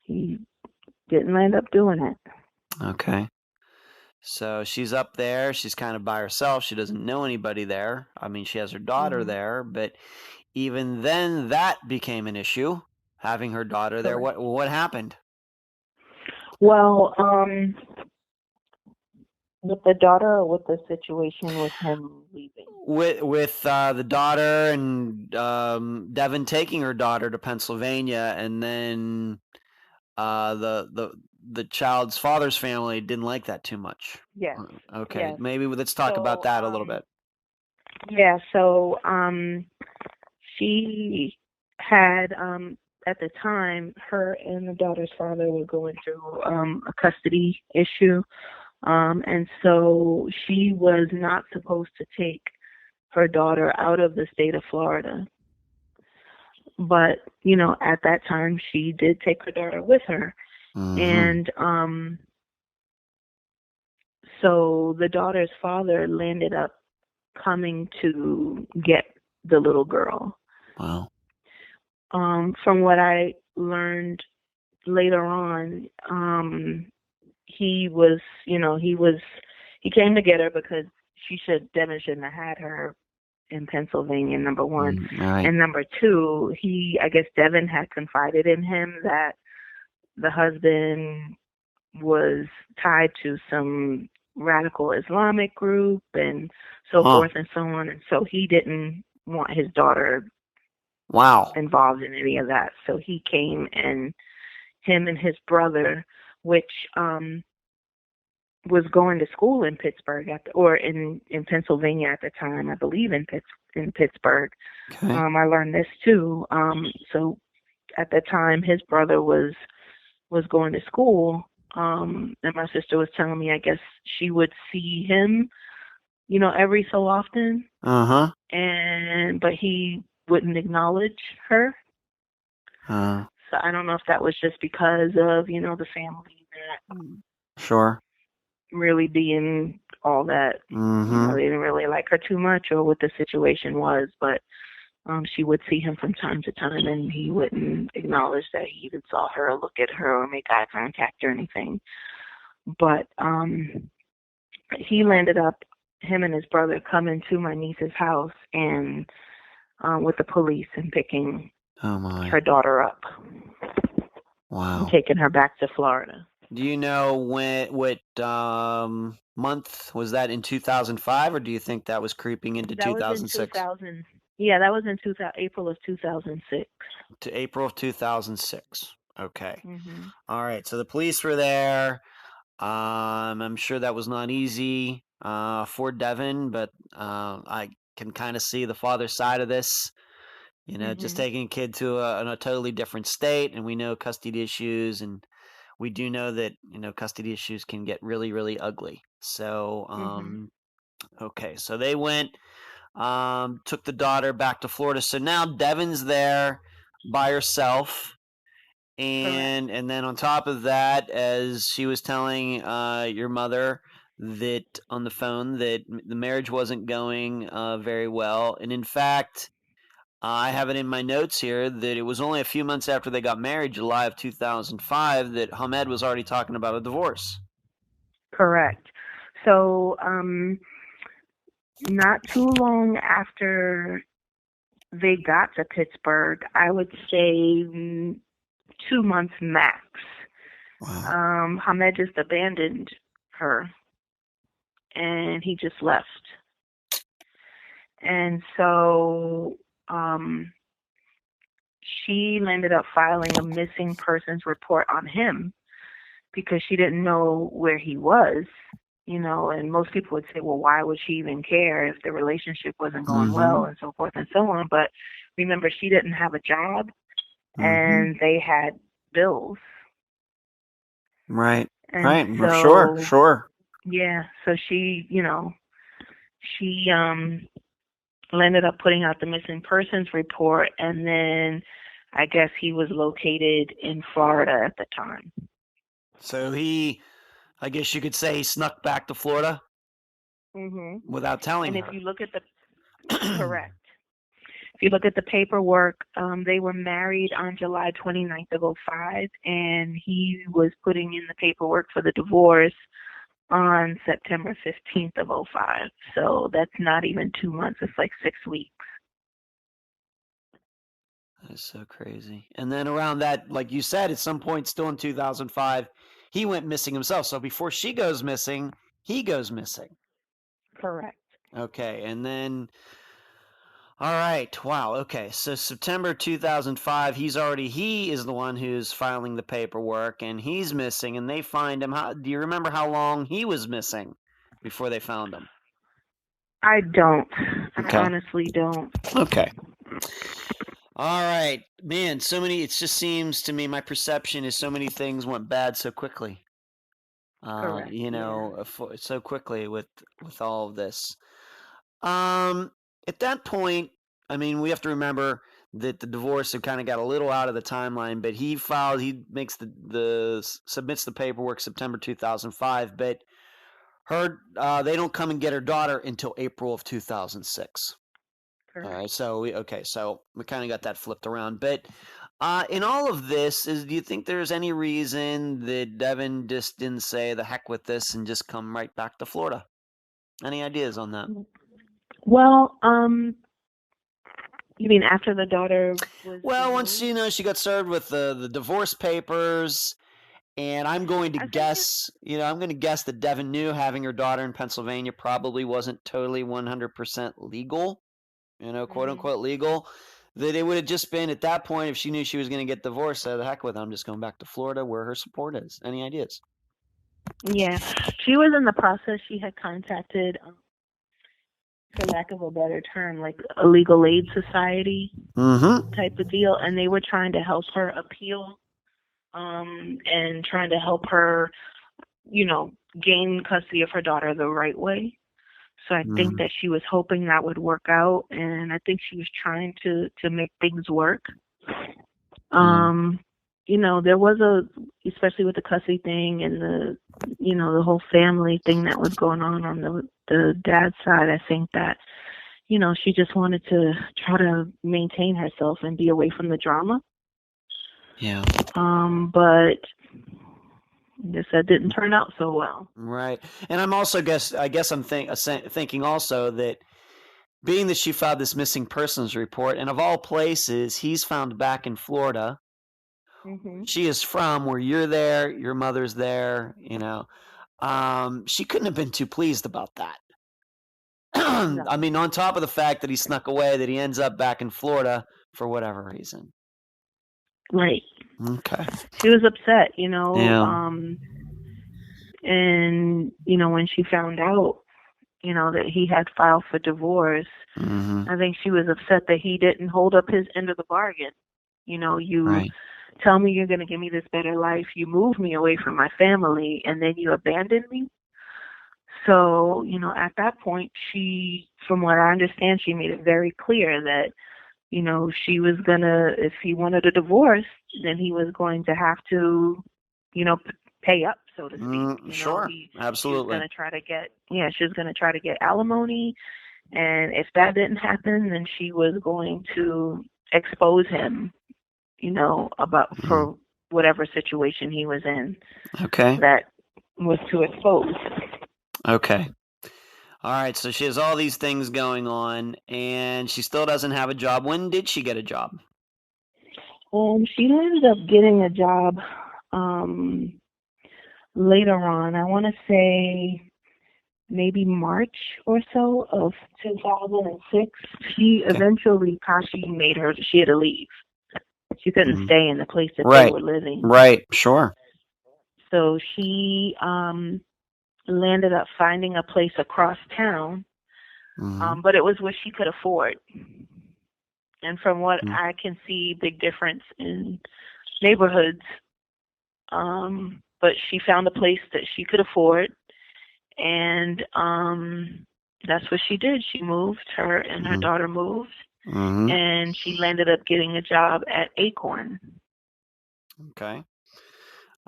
Speaker 2: he didn't end up doing it.
Speaker 1: Okay. So she's up there. She's kind of by herself. She doesn't know anybody there. I mean, she has her daughter there, but even then, that became an issue. Having her daughter there.
Speaker 2: Correct.
Speaker 1: What happened?
Speaker 2: Well, with the daughter or with the situation with him leaving?
Speaker 1: With the daughter and Devin taking her daughter to Pennsylvania, and then the child's father's family didn't like that too much.
Speaker 2: Yes.
Speaker 1: Okay,
Speaker 2: Yes.
Speaker 1: maybe let's talk about
Speaker 2: So,
Speaker 1: that a little bit.
Speaker 2: yeah, so she had at the time her and the daughter's father were going through a custody issue. And so she was not supposed to take her daughter out of the state of Florida. But, you know, at that time she did take her daughter with her. And so the daughter's father landed up coming to get the little girl.
Speaker 1: Wow.
Speaker 2: From what I learned later on, he was, you know, he came to get her because Devin shouldn't have had her in Pennsylvania, number one.
Speaker 1: Right.
Speaker 2: And number two, I guess Devin had confided in him that the husband was tied to some radical Islamic group and so forth and so on. And so he didn't want his daughter involved in any of that. So he came, and him and his brother, which was going to school in Pittsburgh or in Pennsylvania at the time, I believe in Pittsburgh.
Speaker 1: Okay.
Speaker 2: I learned this too. So at the time his brother was going to school, and my sister was telling me I guess she would see him, you know, every so often. But he wouldn't acknowledge her. So I don't know if that was just because of, you know, the family that really being all that, you know, they didn't really like her too much, or what the situation was, but she would see him from time to time, and he wouldn't acknowledge that he even saw her or look at her or make eye contact or anything. But he landed up, him and his brother, coming to my niece's house and with the police and picking her daughter up.
Speaker 1: Wow.
Speaker 2: And taking her back to Florida.
Speaker 1: Do you know what month was that, in 2005, or do you think that was creeping into 2006?
Speaker 2: That was in 2000. Yeah, that was in April of 2006.
Speaker 1: To April of 2006. Okay. All right. So the police were there. I'm sure that was not easy for Devin, but I can kind of see the father's side of this. You know, just taking a kid to a totally different state, and we know custody issues, and we do know that, you know, custody issues can get really, really ugly. So, okay, so they went, took the daughter back to Florida. So now Devin's there by herself. And then on top of that, as she was telling your mother that on the phone, that the marriage wasn't going very well. And in fact, I have it in my notes here that it was only a few months after they got married, July of 2005, that Hamid was already talking about a divorce.
Speaker 2: Correct. So, not too long after they got to Pittsburgh, I would say 2 months max,
Speaker 1: Wow.
Speaker 2: Hamid just abandoned her, and he just left. And so she ended up filing a missing persons report on him because she didn't know where he was, and most people would say, well, why would she even care if the relationship wasn't going well, and so forth and so on. But remember, she didn't have a job, and they had bills.
Speaker 1: Right.
Speaker 2: And
Speaker 1: Right.
Speaker 2: so,
Speaker 1: Sure.
Speaker 2: yeah, so she ended up putting out the missing persons report, and then I guess he was located in Florida at the time.
Speaker 1: So I guess you could say he snuck back to Florida without telling
Speaker 2: And
Speaker 1: her.
Speaker 2: if you look at correct. If you look at the paperwork, they were married on July 29th of 2005, and he was putting in the paperwork for the divorce on September 15th of 2005. So that's not even 2 months. It's like 6 weeks.
Speaker 1: That is so crazy. And then around that, like you said, at some point still in 2005, he went missing himself. So before she goes missing, he goes missing.
Speaker 2: Correct.
Speaker 1: Okay. And then, all right. Wow. Okay. So September 2005, he is the one who's filing the paperwork, and he's missing, and they find him. Do you remember how long he was missing before they found him?
Speaker 2: I don't.
Speaker 1: Okay.
Speaker 2: I honestly don't.
Speaker 1: Okay. All right, man. It just seems to me, my perception is so many things went bad so quickly.
Speaker 2: Correct. Yeah.
Speaker 1: So quickly with all of this. At that point, I mean, we have to remember that the divorce had kind of got a little out of the timeline, but he makes submits the paperwork September 2005, but they don't come and get her daughter until April of 2006.
Speaker 2: Correct.
Speaker 1: All right, so we kind of got that flipped around. But in all of this, do you think there's any reason that Devin just didn't say the heck with this and just come right back to Florida? Any ideas on that?
Speaker 2: Well, you mean after the daughter was
Speaker 1: Well, once
Speaker 2: removed?
Speaker 1: she got served with the divorce papers, and I'm going to
Speaker 2: I think it.
Speaker 1: guess, I'm going to guess that Devin knew having her daughter in Pennsylvania probably wasn't totally 100% legal, quote
Speaker 2: Mhm.
Speaker 1: unquote legal. That it would have just been at that point, if she knew she was going to get divorced, the heck with it. I'm just going back to Florida where her support is. Any ideas?
Speaker 2: Yeah, she was in the process. She had contacted, for lack of a better term, like a legal aid society type of deal, and they were trying to help her appeal, and trying to help her, gain custody of her daughter the right way. So I think that she was hoping that would work out, and I think she was trying to make things work. There was especially with the custody thing and the whole family thing that was going on the dad's side. I think that, she just wanted to try to maintain herself and be away from the drama.
Speaker 1: Yeah.
Speaker 2: But I guess that didn't turn out so well.
Speaker 1: Right. And I'm also I'm thinking also that being that she filed this missing persons report, and of all places, he's found back in Florida. She is from where you're there, your mother's there, she couldn't have been too pleased about that.
Speaker 2: No.
Speaker 1: I mean, on top of the fact that he snuck away, that he ends up back in Florida for whatever reason.
Speaker 2: Right.
Speaker 1: Okay.
Speaker 2: She was upset,
Speaker 1: Yeah.
Speaker 2: and when she found out, that he had filed for divorce, I think she was upset that he didn't hold up his end of the bargain. You
Speaker 1: Right.
Speaker 2: tell me you're going to give me this better life, you move me away from my family, and then you abandon me. So, at that point, from what I understand, she made it very clear that, she was going to, if he wanted a divorce, then he was going to have to, pay up, so to speak.
Speaker 1: Sure.
Speaker 2: She was going
Speaker 1: Absolutely.
Speaker 2: to try to get, she was going to try to get alimony. And if that didn't happen, then she was going to expose him, for whatever situation he was in.
Speaker 1: Okay.
Speaker 2: That was to expose.
Speaker 1: Okay. All right. So she has all these things going on, and she still doesn't have a job. When did she get a job?
Speaker 2: She ended up getting a job later on, I want to say maybe March or so of 2006, she eventually, Kashi made her, she had to leave. She couldn't stay in the place that they were living.
Speaker 1: Right, sure.
Speaker 2: So she landed up finding a place across town, but it was what she could afford. And from what I can see, big difference in neighborhoods. But she found a place that she could afford, and that's what she did. She moved. Her and her daughter moved, and she landed up getting a job at Acorn.
Speaker 1: Okay.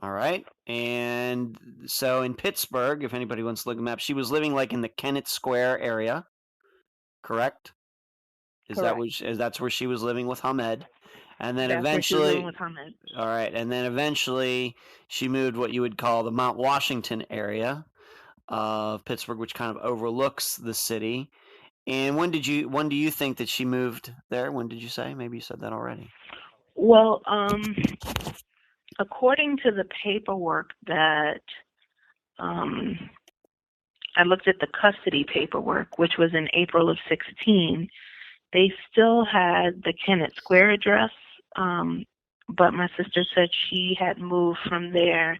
Speaker 1: All right. And so in Pittsburgh, if anybody wants to look at the map, she was living like in the Kennett Square area, correct? That's where she was living with Hamid? And then
Speaker 2: That's where she was living with Hamid.
Speaker 1: All right. And then eventually she moved what you would call the Mount Washington area of Pittsburgh, which kind of overlooks the city. And when do you think that she moved there? When did you say? Maybe you said that already.
Speaker 2: Well, according to the paperwork that I looked at, the custody paperwork, which was in April of 16, they still had the Kennett Square address, but my sister said she had moved from there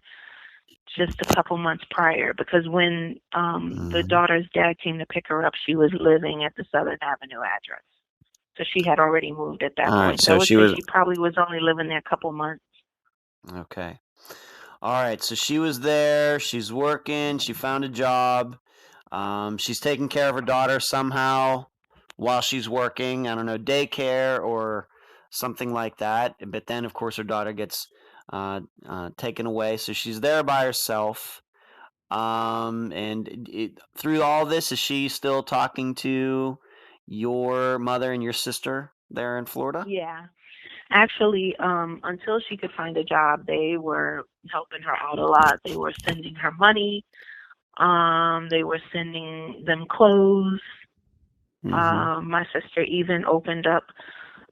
Speaker 2: just a couple months prior, because when the daughter's dad came to pick her up, she was living at the Southern Avenue address. So she had already moved at that point.
Speaker 1: Right, so she
Speaker 2: probably was only living there a couple months.
Speaker 1: Okay. All right, so she was there. She's working. She found a job. She's taking care of her daughter somehow while she's working. I don't know, daycare or something like that. But then, of course, her daughter gets taken away, so she's there by herself. Through all this, is she still talking to your mother and your sister there in Florida?
Speaker 2: Yeah. Actually, until she could find a job, they were helping her out a lot. They were sending her money. They were sending them clothes. My sister even opened up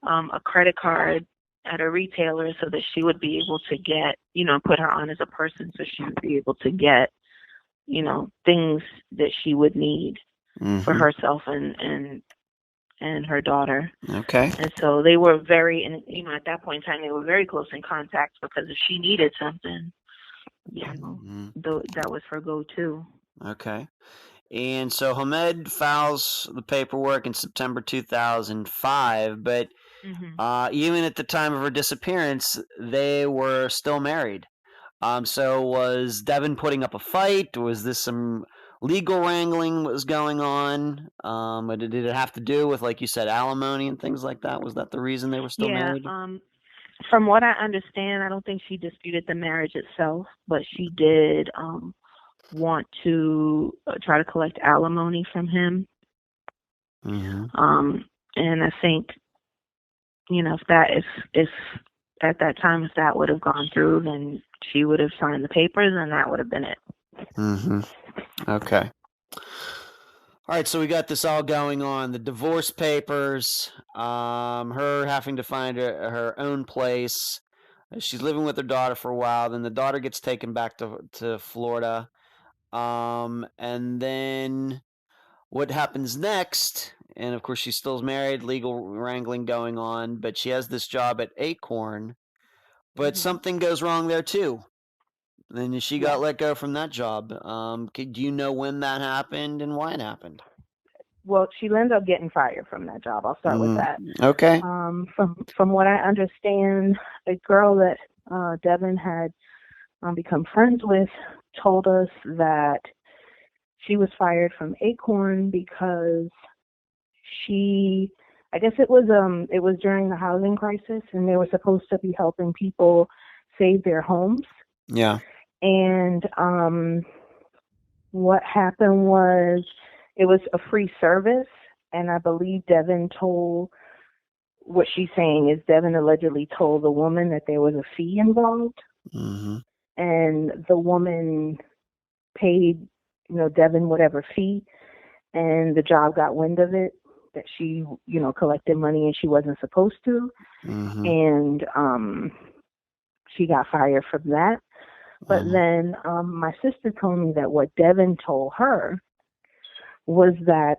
Speaker 2: a credit card at a retailer so that she would be able to get, put her on as a person, so she would be able to get, things that she would need for herself and her daughter.
Speaker 1: Okay.
Speaker 2: And so they were very, and at that point in time, they were very close in contact, because if she needed something, that was her go-to.
Speaker 1: Okay. And so Hamid files the paperwork in September 2005, but even at the time of her disappearance, they were still married. So was Devin putting up a fight? Was this some legal wrangling was going on? Or did it have to do with, like you said, alimony and things like that? Was that the reason they were still married?
Speaker 2: From what I understand, I don't think she disputed the marriage itself, but she did want to try to collect alimony from him. And I think, if at that time, if that would have gone through, then she would have signed the papers, and that would have been it.
Speaker 1: Okay. All right, so we got this all going on. The divorce papers, her having to find her own place. She's living with her daughter for a while. Then the daughter gets taken back to Florida. And then what happens next? And of course, she still's married, legal wrangling going on, but she has this job at Acorn. But something goes wrong there too. Then she got let go from that job. Do you know when that happened and why it happened?
Speaker 2: Well, she ended up getting fired from that job. I'll start with that.
Speaker 1: Okay.
Speaker 2: From what I understand, a girl that Devin had become friends with told us that she was fired from Acorn because I guess it was during the housing crisis, and they were supposed to be helping people save their homes.
Speaker 1: Yeah.
Speaker 2: And what happened was, it was a free service, and I believe Devin told, what she's saying is Devin allegedly told the woman that there was a fee involved, and the woman paid, Devin whatever fee, and the job got wind of it, that she, collected money and she wasn't supposed to, and she got fired from that. But then my sister told me that what Devin told her was that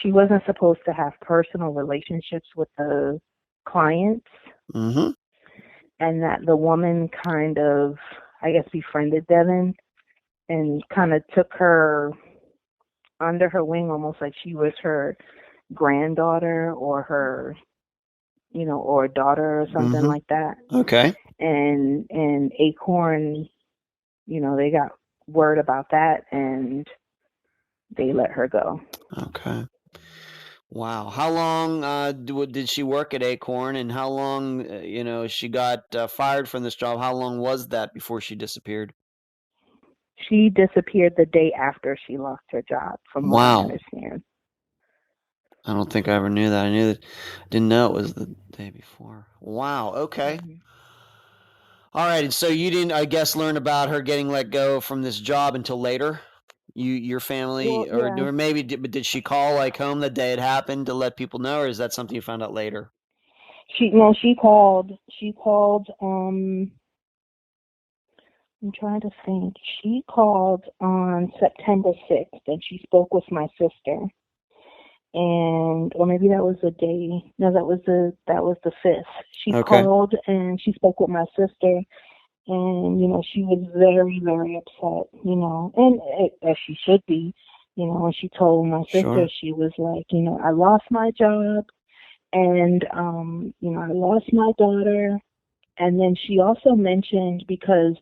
Speaker 2: she wasn't supposed to have personal relationships with the clients, and that the woman kind of, I guess, befriended Devin and kind of took her under her wing, almost like she was her granddaughter or her, or a daughter or something like that.
Speaker 1: Okay.
Speaker 2: And Acorn, they got word about that and they let her go.
Speaker 1: Okay. Wow. How long did she work at Acorn, and how long, she got fired from this job? How long was that before she disappeared?
Speaker 2: She disappeared the day after she lost her job, from what I understand.
Speaker 1: I don't think I ever knew that. Didn't know it was the day before. Wow. Okay. All right. And so you didn't, I guess, learn about her getting let go from this job until later? Your family,
Speaker 2: Well, yeah.
Speaker 1: or maybe did she call home the day it happened to let people know, or is that something you found out later?
Speaker 2: She called. I'm trying to think. She called on September 6th, and she spoke with my sister. Or maybe that was the day. No, that was the 5th. She called and she spoke with my sister, and she was very, very upset. And as she should be. When she told my sister, she was like, I lost my job, and I lost my daughter. And then she also mentioned, because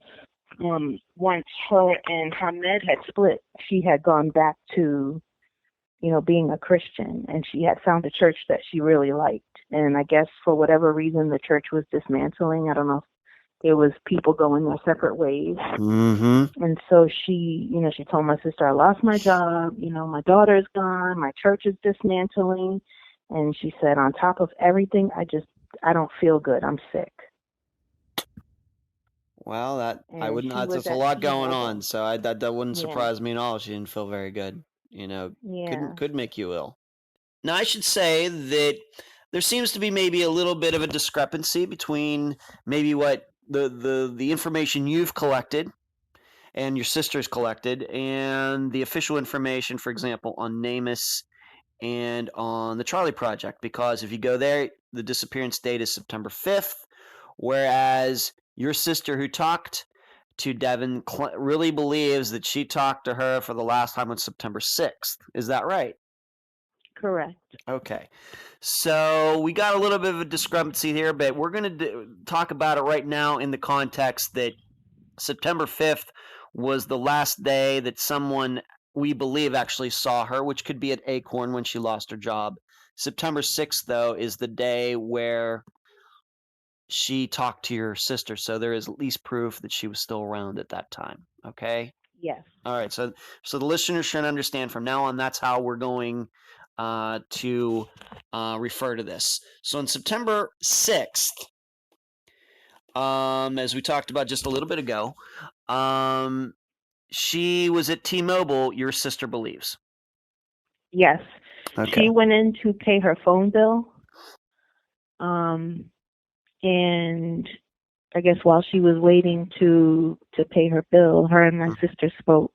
Speaker 2: once her and Hamid had split, she had gone back to, being a Christian, and she had found a church that she really liked. And I guess for whatever reason, the church was dismantling. I don't know if there was people going their separate ways. And so she told my sister, I lost my job, my daughter's gone, my church is dismantling. And she said, on top of everything, I don't feel good. I'm sick.
Speaker 1: Well, that's a lot going on, so that wouldn't surprise me at all. She didn't feel very good. Could make you ill. Now, I should say that there seems to be maybe a little bit of a discrepancy between maybe what the information you've collected and your sister's collected and the official information, for example, on NamUs and on the Charlie Project. Because if you go there, the disappearance date is September 5th, whereas your sister, who talked to Devin, really believes that she talked to her for the last time on September 6th. Is that right?
Speaker 2: Correct.
Speaker 1: Okay. So we got a little bit of a discrepancy here, but we're going to talk about it right now in the context that September 5th was the last day that someone, we believe, actually saw her, which could be at Acorn when she lost her job. September 6th, though, is the day where she talked to your sister, so there is at least proof that she was still around at that time. Okay?
Speaker 2: Yes.
Speaker 1: All right. So the listeners should understand from now on, that's how we're going to refer to this. So on September 6th, as we talked about just a little bit ago, she was at T-Mobile, your sister believes.
Speaker 2: Yes.
Speaker 1: Okay.
Speaker 2: She went in to pay her phone bill. And I guess while she was waiting to pay her bill, her and my sister spoke.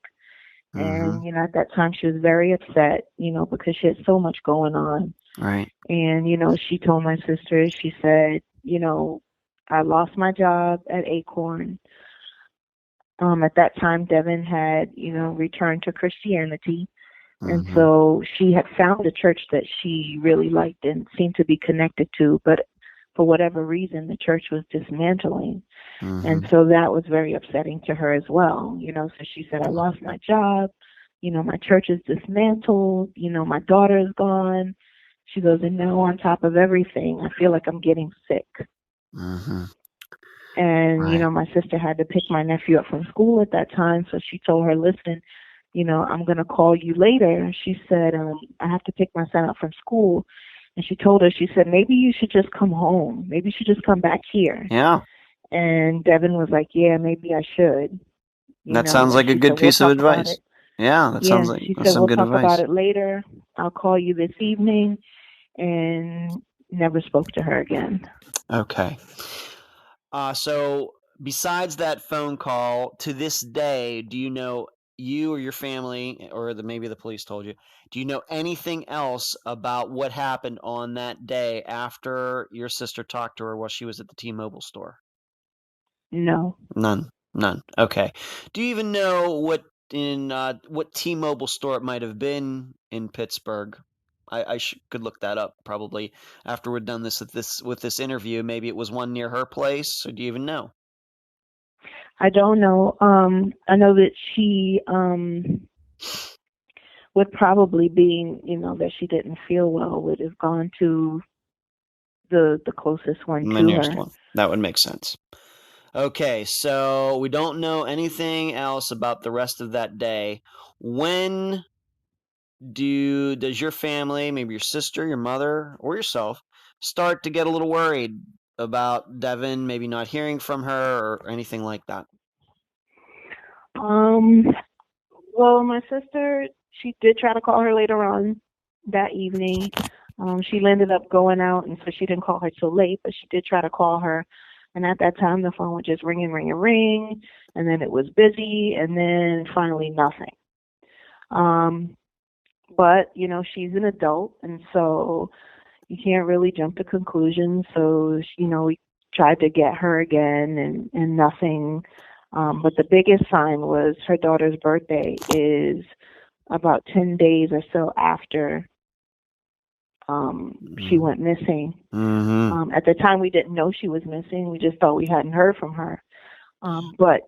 Speaker 2: And, at that time she was very upset, because she had so much going on.
Speaker 1: Right.
Speaker 2: And, she told my sister, she said, I lost my job at Acorn. At that time, Devin had, returned to Christianity. And so she had found a church that she really liked and seemed to be connected to, but for whatever reason, the church was dismantling. And so that was very upsetting to her as well. So she said, I lost my job. My church is dismantled. My daughter is gone. She goes, and now on top of everything, I feel like I'm getting sick. And, my sister had to pick my nephew up from school at that time. So she told her, listen, I'm going to call you later. She said, I have to pick my son up from school. And she told her, she said, maybe you should just come home. Maybe you should just come back here.
Speaker 1: Yeah.
Speaker 2: And Devin was like, yeah, maybe I should.
Speaker 1: That sounds like a good piece of advice. Yeah, that sounds like
Speaker 2: she
Speaker 1: that's
Speaker 2: said,
Speaker 1: some
Speaker 2: we'll
Speaker 1: good
Speaker 2: talk
Speaker 1: advice.
Speaker 2: about it later. I'll call you this evening. And, never spoke to her again.
Speaker 1: Okay. So besides that phone call, to this day, do you know, you or your family, or maybe the police told you, do you know anything else about what happened on that day after your sister talked to her while she was at the T-Mobile store?
Speaker 2: No.
Speaker 1: None. Okay. Do you even know what T-Mobile store it might have been in Pittsburgh? I could look that up probably after we're done with this interview. Maybe it was one near her place, or do you even know?
Speaker 2: I don't know. I know that she would probably, being, that she didn't feel well, would have gone to the closest one
Speaker 1: The
Speaker 2: to
Speaker 1: nearest
Speaker 2: her.
Speaker 1: one. That would make sense. Okay, so we don't know anything else about the rest of that day. When does your family, maybe your sister, your mother, or yourself, start to get a little worried about Devin maybe not hearing from her or anything like that?
Speaker 2: Well, my sister, she did try to call her later on that evening. She ended up going out, and so she didn't call her till late, but she did try to call her. And at that time, the phone would just ring and ring and ring, and then it was busy, and then finally nothing. But, she's an adult, and so you can't really jump to conclusions. So, we tried to get her again, and nothing. But the biggest sign was her daughter's birthday is about 10 days or so after she went missing.
Speaker 1: Mm-hmm.
Speaker 2: At the time, we didn't know she was missing. We just thought we hadn't heard from her. But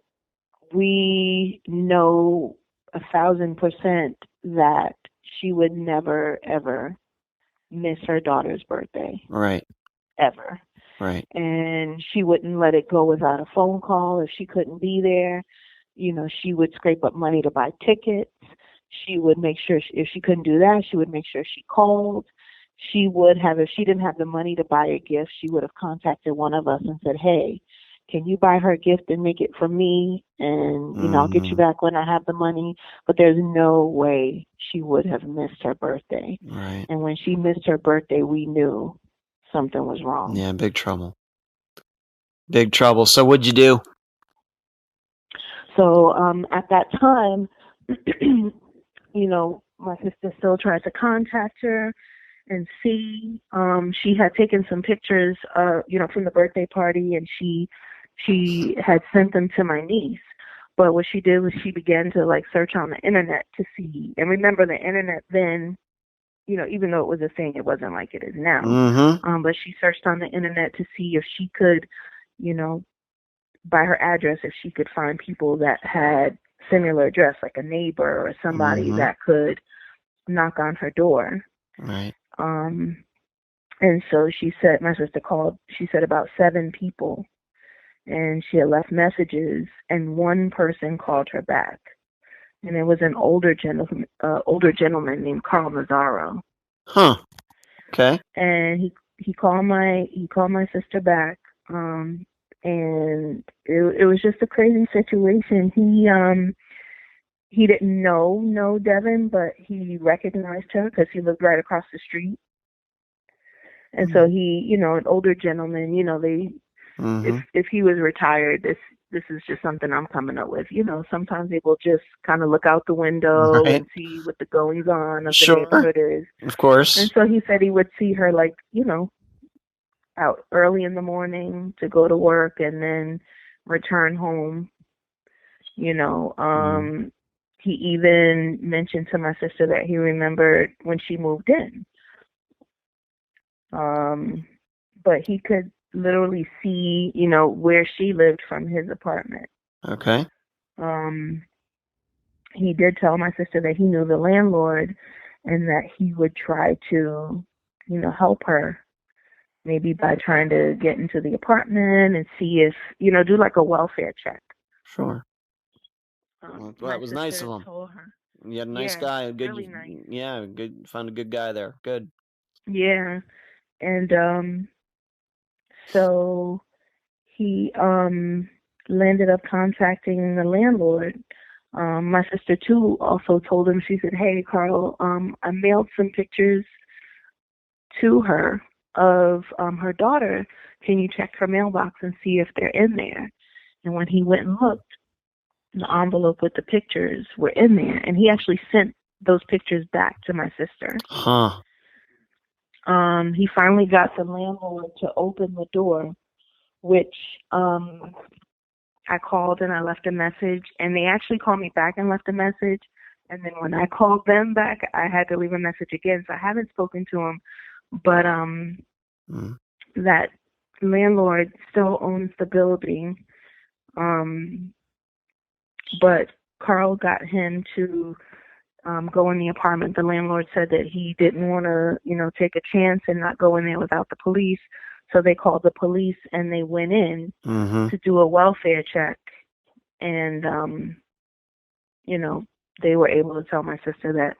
Speaker 2: we know 1,000% that she would never, ever miss her daughter's birthday.
Speaker 1: Right.
Speaker 2: Ever.
Speaker 1: Right.
Speaker 2: And she wouldn't let it go without a phone call if she couldn't be there. She would scrape up money to buy tickets. She would make sure, if she couldn't do that, she would make sure she called. She would have, if she didn't have the money to buy a gift, she would have contacted one of us and said, hey, can you buy her a gift and make it for me? And, I'll get you back when I have the money. But there's no way she would have missed her birthday.
Speaker 1: Right.
Speaker 2: And when she missed her birthday, we knew something was wrong.
Speaker 1: Yeah, big trouble. Big trouble. So what'd you do?
Speaker 2: So at that time, my sister still tried to contact her and see. She had taken some pictures, from the birthday party, and she had sent them to my niece. But what she did was she began to search on the internet to see. And remember, the internet then, even though it was a thing, it wasn't like it is now.
Speaker 1: Mm-hmm.
Speaker 2: But she searched on the internet to see if she could, by her address, if she could find people that had similar address, like a neighbor or somebody that could knock on her door.
Speaker 1: Right.
Speaker 2: And so she said, my sister called, she said about 7 people, and she had left messages, and one person called her back. And it was an older gentleman named Carl Mazzaro.
Speaker 1: Huh. Okay.
Speaker 2: And he called my sister back. And it was just a crazy situation. He didn't know Devin, but he recognized her because he lived right across the street. And so he, an older gentleman, they, if he was retired, this is just something I'm coming up with. Sometimes they will just kind of look out the window and see what the goings on of the neighborhood is.
Speaker 1: Of course.
Speaker 2: And so he said he would see her out early in the morning to go to work and then return home. He even mentioned to my sister that he remembered when she moved in. But he could literally see, where she lived from his apartment.
Speaker 1: Okay.
Speaker 2: He did tell my sister that he knew the landlord and that he would try to, help her, maybe by trying to get into the apartment and see if, do like a welfare check.
Speaker 1: Sure. Well, that was nice of him.
Speaker 2: Told her.
Speaker 1: You had a nice guy. A good,
Speaker 2: really nice.
Speaker 1: Yeah, good. Found a good guy there. Good.
Speaker 2: Yeah. And so he ended up contacting the landlord. My sister too also told him, she said, hey Carl, I mailed some pictures to her of her daughter, can you check her mailbox and see if they're in there? And when he went and looked, the envelope with the pictures were in there, and he actually sent those pictures back to my sister.
Speaker 1: Huh.
Speaker 2: He finally got the landlord to open the door, which I called and I left a message, and they actually called me back and left a message. And then when I called them back, I had to leave a message again. So I haven't spoken to him, but that landlord still owns the building. But Carl got him to go in the apartment. The landlord said that he didn't want to, take a chance and not go in there without the police. So they called the police and they went in to do a welfare check. And, they were able to tell my sister that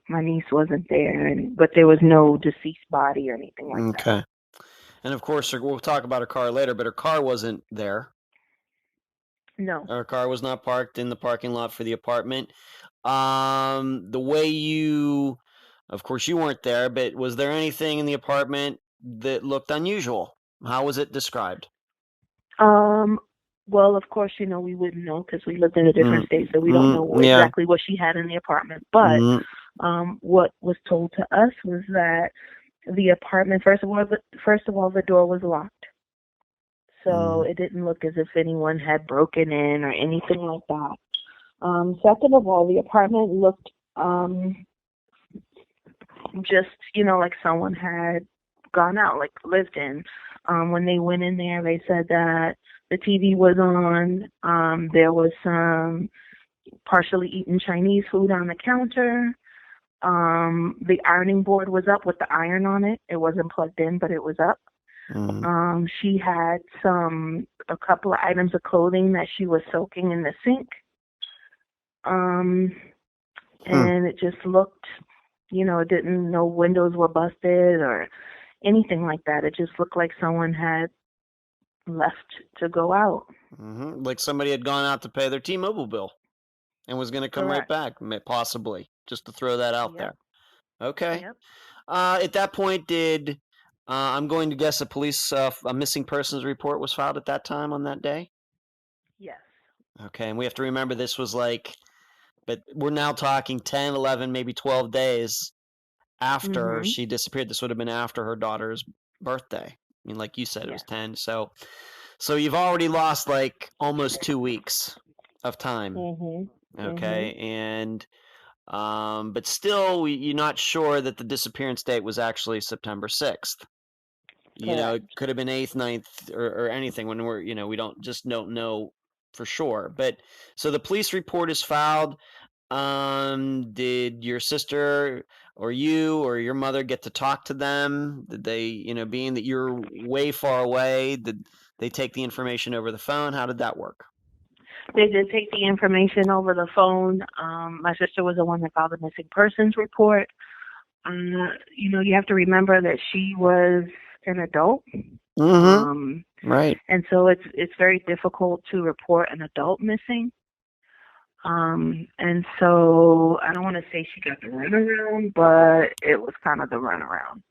Speaker 2: my niece wasn't there, but there was no deceased body or anything like that.
Speaker 1: Okay. And of course, we'll talk about her car later, but her car wasn't there.
Speaker 2: No.
Speaker 1: Her car was not parked in the parking lot for the apartment. The way of course you weren't there, but was there anything in the apartment that looked unusual? How was it described?
Speaker 2: Well, of course, we wouldn't know because we lived in a different state, so we don't know exactly what she had in the apartment. But what was told to us was that the apartment, first of all, the door was locked. So it didn't look as if anyone had broken in or anything like that. Second of all, the apartment looked just, like someone had gone out, like lived in. When they went in there, they said that the TV was on. There was some partially eaten Chinese food on the counter. The ironing board was up with the iron on it. It wasn't plugged in, but it was up. She had a couple of items of clothing that she was soaking in the sink. And it just looked, no windows were busted or anything like that. It just looked like someone had left to go out.
Speaker 1: Like somebody had gone out to pay their T-Mobile bill and was going to come right back, possibly, just to throw that out there. Okay.
Speaker 2: Yep.
Speaker 1: At that point, I'm going to guess a missing persons report was filed at that time on that day?
Speaker 2: Yes.
Speaker 1: Okay, and we have to remember this was but we're now talking 10, 11, maybe 12 days after she disappeared. This would have been after her daughter's birthday. I mean, like you said, it was 10. So you've already lost almost 2 weeks of time. Okay, and but still, you're not sure that the disappearance date was actually September 6th. It could have been 8th, 9th, or anything when we don't know for sure. But so the police report is filed. Did your sister or you or your mother get to talk to them? Did they, being that you're way far away, did they take the information over the phone? How did that work?
Speaker 2: They did take the information over the phone. My sister was the one that filed the missing persons report. You have to remember that she was an adult.
Speaker 1: Right.
Speaker 2: And so it's very difficult to report an adult missing. And so I don't want to say she got the runaround, but it was kind of the runaround.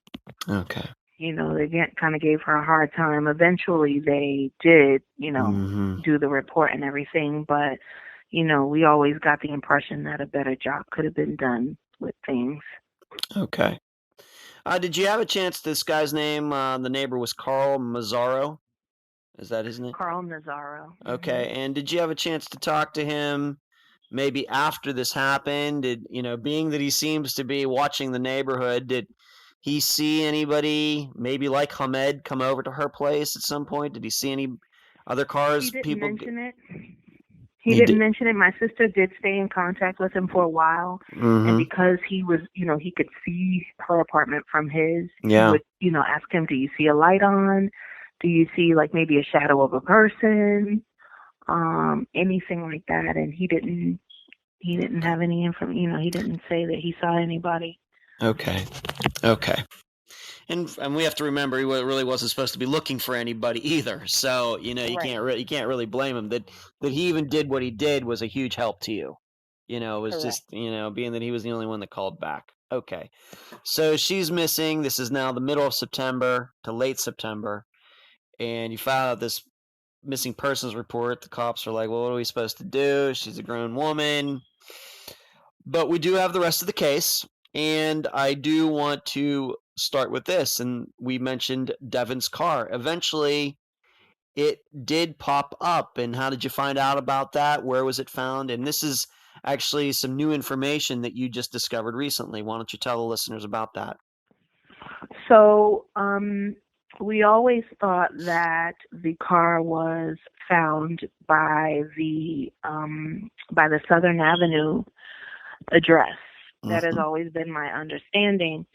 Speaker 1: Okay.
Speaker 2: They kind of gave her a hard time. Eventually they did, do the report and everything, but, we always got the impression that a better job could have been done with things.
Speaker 1: Okay. Did you have a chance? This guy's name, the neighbor was Carl Mazzaro. Is that his name?
Speaker 2: Carl Mazzaro.
Speaker 1: Okay. And did you have a chance to talk to him maybe after this happened? Did, being that he seems to be watching the neighborhood, did he see anybody maybe like Hamid come over to her place at some point? Did he see any other cars?
Speaker 2: He didn't mention it. He didn't mention it. My sister did stay in contact with him for a while. And because he was, he could see her apartment from his, he would, ask him, do you see a light on? Do you see maybe a shadow of a person? Anything like that. And he didn't have any information, he didn't say that he saw anybody.
Speaker 1: Okay. And we have to remember he really wasn't supposed to be looking for anybody either. So, you can't really blame him. That he even did what he did was a huge help to you. It was just, being that he was the only one that called back. Okay. So she's missing. This is now the middle of September to late September. And you file out this missing persons report. The cops are like, well, what are we supposed to do? She's a grown woman. But we do have the rest of the case. And I do want to start with this. And we mentioned Devyn's car. Eventually, it did pop up. And how did you find out about that? Where was it found? And this is actually some new information that you just discovered recently. Why don't you tell the listeners about that?
Speaker 2: So, we always thought that the car was found by the Southern Avenue address. That has always been my understanding.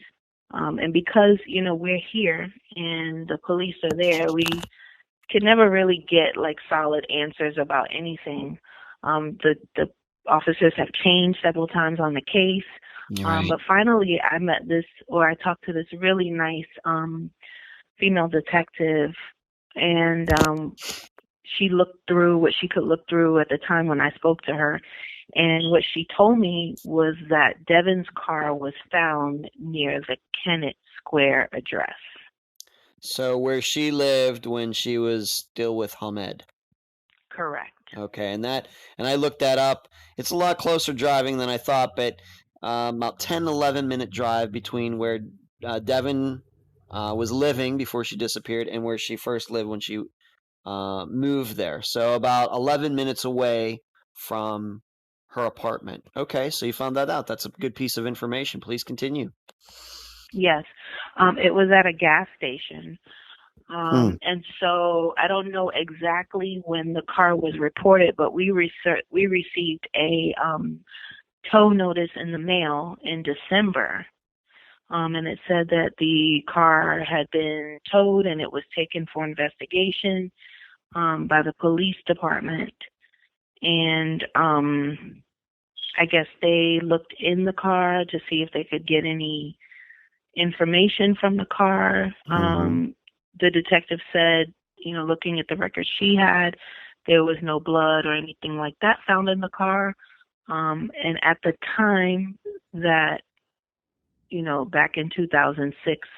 Speaker 2: And because, we're here and the police are there, we could never really get like solid answers about anything. The officers have changed several times on the case.
Speaker 1: Right.
Speaker 2: But finally I talked to this really nice female detective, and she looked through what she could look through at the time when I spoke to her. And what she told me was that Devyn's car was found near the Kennett Square address.
Speaker 1: So where she lived when she was still with Hamid.
Speaker 2: Correct.
Speaker 1: Okay, and I looked that up. It's a lot closer driving than I thought, but about 10, 11-minute drive between where Devyn was living before she disappeared and where she first lived when she moved there. So about 11 minutes away from her apartment. Okay, so you found that out. That's a good piece of information. Please continue.
Speaker 2: Yes, it was at a gas station. And so I don't know exactly when the car was reported, but we received a tow notice in the mail in December. And it said that the car had been towed and it was taken for investigation by the police department. And I guess they looked in the car to see if they could get any information from the car. The detective said, looking at the records she had, there was no blood or anything like that found in the car. And at the time that, back in 2006,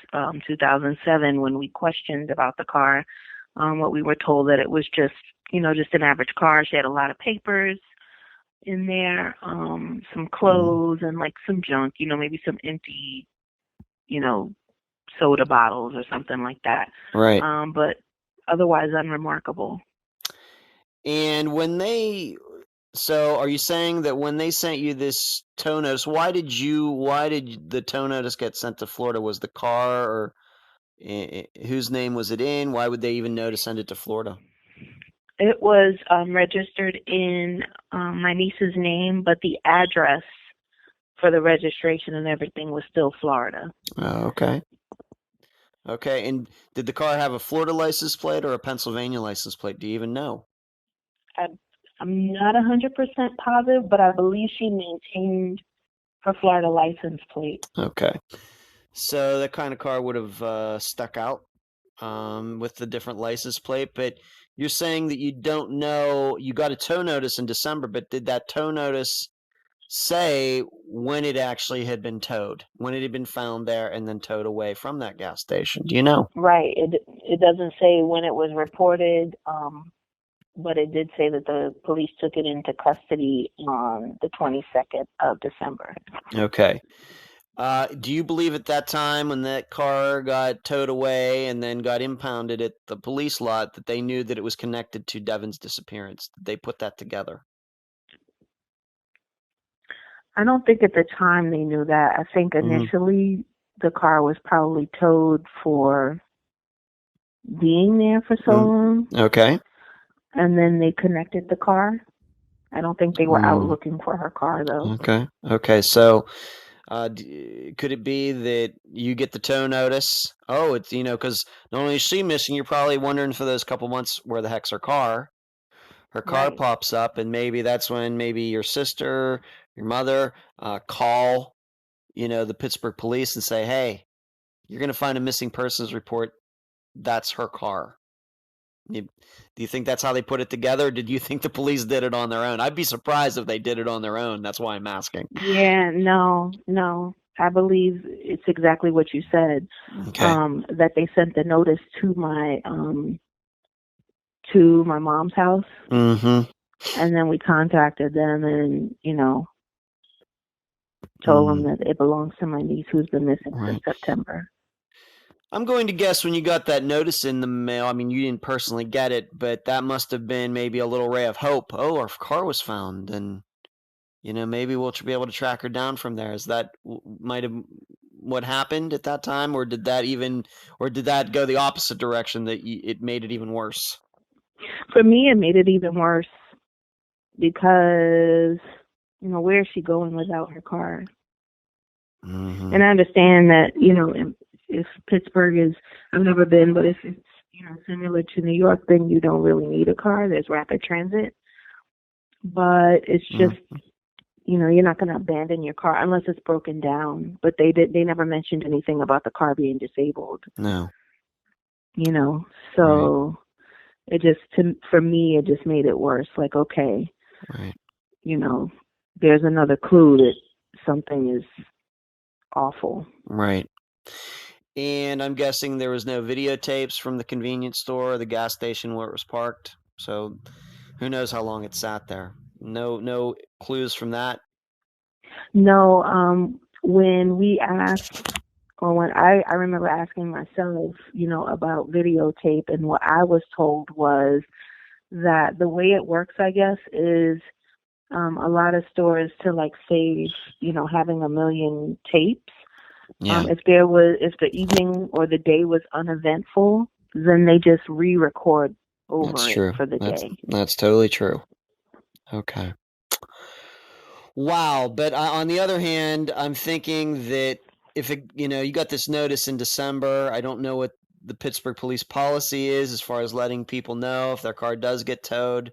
Speaker 2: 2007, when we questioned about the car, what we were told that it was just an average car. She had a lot of papers in there, some clothes and like some junk, maybe some empty, soda bottles or something like that.
Speaker 1: Right.
Speaker 2: But otherwise unremarkable.
Speaker 1: And so are you saying that when they sent you this tow notice, why did the tow notice get sent to Florida? Was the car or whose name was it in? Why would they even know to send it to Florida?
Speaker 2: It was registered in my niece's name, but the address for the registration and everything was still Florida.
Speaker 1: Oh, okay. Okay, and did the car have a Florida license plate or a Pennsylvania license plate? Do you even know?
Speaker 2: I'm not 100% positive, but I believe she maintained her Florida license plate.
Speaker 1: Okay. So that kind of car would have stuck out with the different license plate, but you're saying that you don't know, you got a tow notice in December, but did that tow notice say when it actually had been towed, when it had been found there and then towed away from that gas station? Do you know?
Speaker 2: Right. It doesn't say when it was reported, but it did say that the police took it into custody on the 22nd of December.
Speaker 1: Okay. Do you believe at that time when that car got towed away and then got impounded at the police lot that they knew that it was connected to Devyn's disappearance? Did they put that together?
Speaker 2: I don't think at the time they knew that. I think initially the car was probably towed for being there for so long.
Speaker 1: Okay.
Speaker 2: And then they connected the car. I don't think they were out looking for her car, though.
Speaker 1: Okay. So could it be that you get the tow notice? Oh, it's, because not only is she missing, you're probably wondering for those couple months where the heck's her car. Her car pops up, and maybe that's when maybe your sister, your mother call, the Pittsburgh police and say, hey, you're going to find a missing persons report. That's her car. Do you think that's how they put it together? Or did you think the police did it on their own? I'd be surprised if they did it on their own. That's why I'm asking.
Speaker 2: Yeah, no. I believe it's exactly what you said.
Speaker 1: Okay.
Speaker 2: That they sent the notice to my mom's house,
Speaker 1: Mm-hmm.
Speaker 2: and then we contacted them and told them that it belongs to my niece who's been missing since September.
Speaker 1: I'm going to guess when you got that notice in the mail, I mean, you didn't personally get it, but that must have been maybe a little ray of hope. Oh, our car was found, and maybe we'll be able to track her down from there. Is that might have what happened at that time, or did that go the opposite direction, that it made it even worse?
Speaker 2: For me, it made it even worse because where is she going without her car?
Speaker 1: Mm-hmm.
Speaker 2: And I understand that if Pittsburgh is, I've never been, but if it's similar to New York, then you don't really need a car. There's rapid transit, but it's just you're not going to abandon your car unless it's broken down. But they never mentioned anything about the car being disabled.
Speaker 1: No.
Speaker 2: So it just for me it just made it worse. Like, okay, there's another clue that something is awful.
Speaker 1: Right. And I'm guessing there was no videotapes from the convenience store or the gas station where it was parked. So who knows how long it sat there? No clues from that?
Speaker 2: No, when we asked, or when I remember asking myself, about videotape, and what I was told was that the way it works, I guess, is a lot of stores to like save, having a million tapes.
Speaker 1: Yeah.
Speaker 2: If the evening or the day was uneventful, then they just re-record over
Speaker 1: That's
Speaker 2: it
Speaker 1: true.
Speaker 2: for the day.
Speaker 1: That's totally true. Okay. Wow. But on the other hand, I'm thinking that if you got this notice in December, I don't know what the Pittsburgh police policy is as far as letting people know if their car does get towed.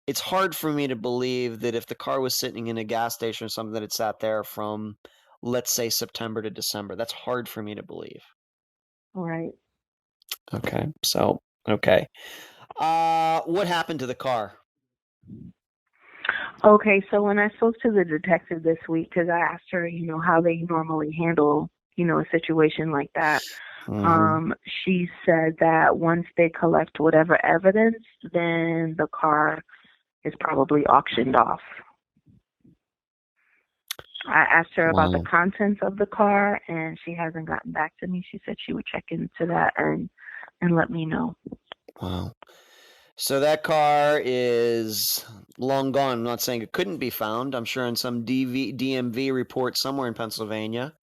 Speaker 1: It's hard for me to believe that if the car was sitting in a gas station or something, that it sat there from, let's say, September to December. That's hard for me to believe.
Speaker 2: Right.
Speaker 1: Okay. So, okay. What happened to the car?
Speaker 2: Okay, so when I spoke to the detective this week, because I asked her, how they normally handle, a situation like that, she said that once they collect whatever evidence, then the car is probably auctioned off. I asked her about the contents of the car, and she hasn't gotten back to me. She said she would check into that and let me know.
Speaker 1: Wow. So that car is long gone. I'm not saying it couldn't be found. I'm sure in some DMV report somewhere in Pennsylvania,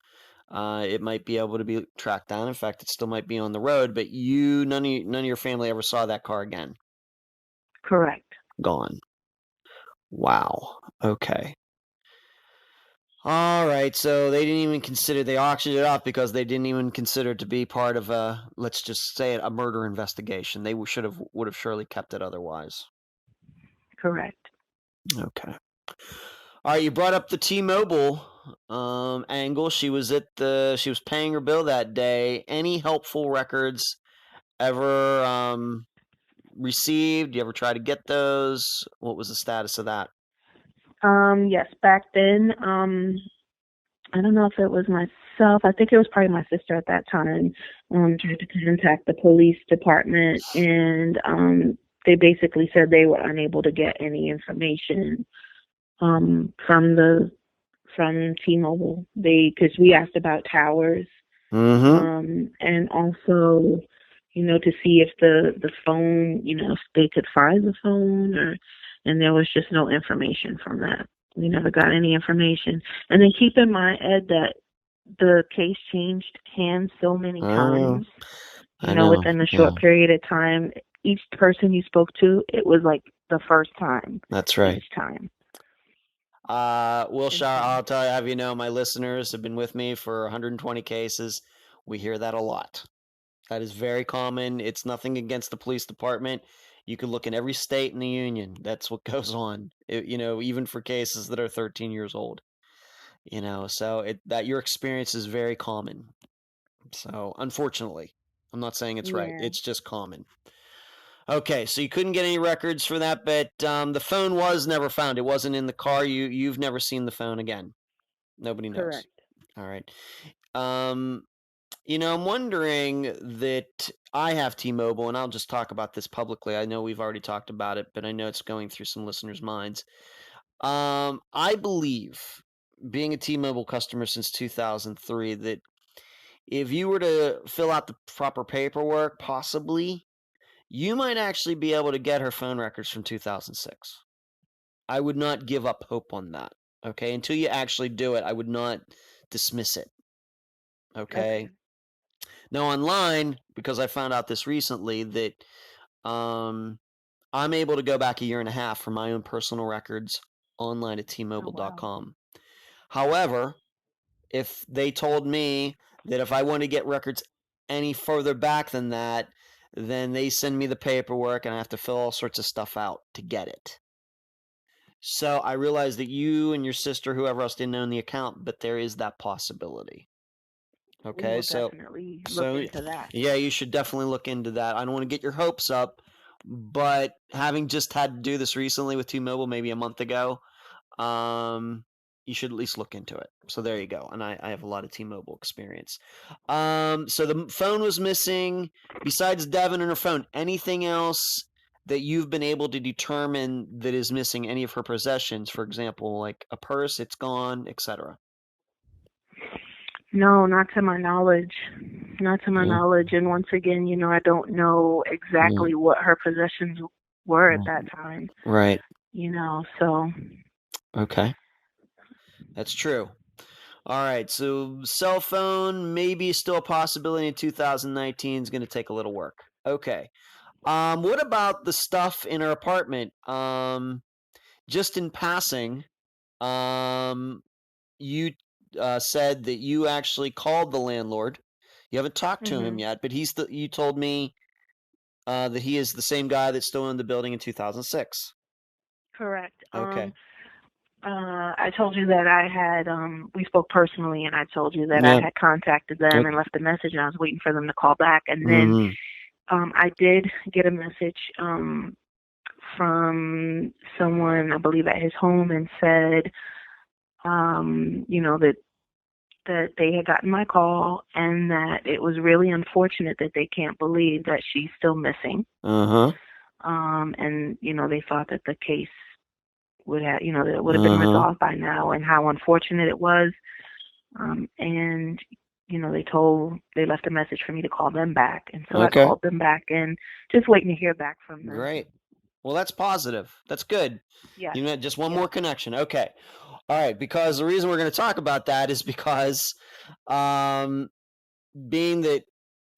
Speaker 1: it might be able to be tracked down. In fact, it still might be on the road. But none of your family ever saw that car again.
Speaker 2: Correct.
Speaker 1: Gone. Wow. Okay. All right. So they didn't even consider, they auctioned it off because they didn't even consider it to be part of let's just say it, a murder investigation. They would have surely kept it otherwise.
Speaker 2: Correct.
Speaker 1: Okay. All right, you brought up the T-Mobile angle. She was paying her bill that day. Any helpful records ever received? You ever try to get those? What was the status of that?
Speaker 2: Yes, back then, I don't know if it was myself. I think it was probably my sister at that time. Tried to contact the police department, and they basically said they were unable to get any information from T-Mobile. Because we asked about towers, and also, to see if the phone, if they could find the phone, and there was just no information from that. We never got any information. And then keep in mind, Ed, that the case changed hands so many times. Within a short period of time, each person you spoke to, it was like the first time.
Speaker 1: That's right.
Speaker 2: Each time.
Speaker 1: Wilshire, I'll have you know, my listeners have been with me for 120 cases. We hear that a lot. That is very common. It's nothing against the police department. You can look in every state in the union. That's what goes on. Even for cases that are 13 years old. So that your experience is very common. So unfortunately, I'm not saying it's right. It's just common. Okay, so you couldn't get any records for that, but the phone was never found. It wasn't in the car. You've never seen the phone again. Nobody knows.
Speaker 2: Correct.
Speaker 1: All right. I'm wondering that I have T-Mobile, and I'll just talk about this publicly. I know we've already talked about it, but I know it's going through some listeners' minds. I believe, being a T-Mobile customer since 2003, that if you were to fill out the proper paperwork, possibly, you might actually be able to get her phone records from 2006. I would not give up hope on that. Okay, until you actually do it, I would not dismiss it. Okay.
Speaker 2: Okay.
Speaker 1: Now online, because I found out this recently, that I'm able to go back a year and a half for my own personal records online at
Speaker 2: Oh wow.
Speaker 1: tmobile.com. However, if they told me that if I want to get records any further back than that, then they send me the paperwork and I have to fill all sorts of stuff out to get it. So I realized that you and your sister, whoever else, didn't own the account, but there is that possibility.
Speaker 2: We
Speaker 1: Okay,
Speaker 2: will
Speaker 1: so
Speaker 2: definitely look
Speaker 1: so
Speaker 2: into that.
Speaker 1: yeah, you should definitely look into that. I don't want to get your hopes up, but having just had to do this recently with T-Mobile, maybe a month ago, um, you should at least look into it. So there you go. And I have a lot of T-Mobile experience. So the phone was missing. Besides Devin and her phone, anything else that you've been able to determine that is missing any of her possessions? For example, like a purse, it's gone, etc.
Speaker 2: No, not to my knowledge. Not to my
Speaker 1: Yeah.
Speaker 2: knowledge. And once again, I don't know exactly what her possessions were at that time.
Speaker 1: Right.
Speaker 2: So
Speaker 1: Okay. That's true. All right. So cell phone maybe still a possibility in 2019 is going to take a little work. Okay. What about the stuff in her apartment? Just in passing, you said that you actually called the landlord. You haven't talked to him
Speaker 2: mhm,
Speaker 1: yet, but you told me that he is the same guy that still owned the building in 2006.
Speaker 2: correct.
Speaker 1: Okay.
Speaker 2: I told you that I had we spoke personally, and I told you that I
Speaker 1: Yeah.
Speaker 2: had contacted them and
Speaker 1: Okay.
Speaker 2: left a message, and I was waiting for them to call back. And then
Speaker 1: Mm-hmm.
Speaker 2: I did get a message from someone, I believe, at his home, and said, that they had gotten my call and that it was really unfortunate that they can't believe that she's still missing.
Speaker 1: Uh-huh.
Speaker 2: And they thought that the case would have, that it would have been
Speaker 1: Uh-huh.
Speaker 2: resolved by now, and how unfortunate it was. And they left a message for me to call them back, and so I
Speaker 1: Okay.
Speaker 2: called them back and just waiting to hear back from them.
Speaker 1: Great. Well, that's positive. That's good.
Speaker 2: Yes,
Speaker 1: You know, just one
Speaker 2: yes.
Speaker 1: more connection. Okay. All right. Because the reason we're going to talk about that is because, um, being that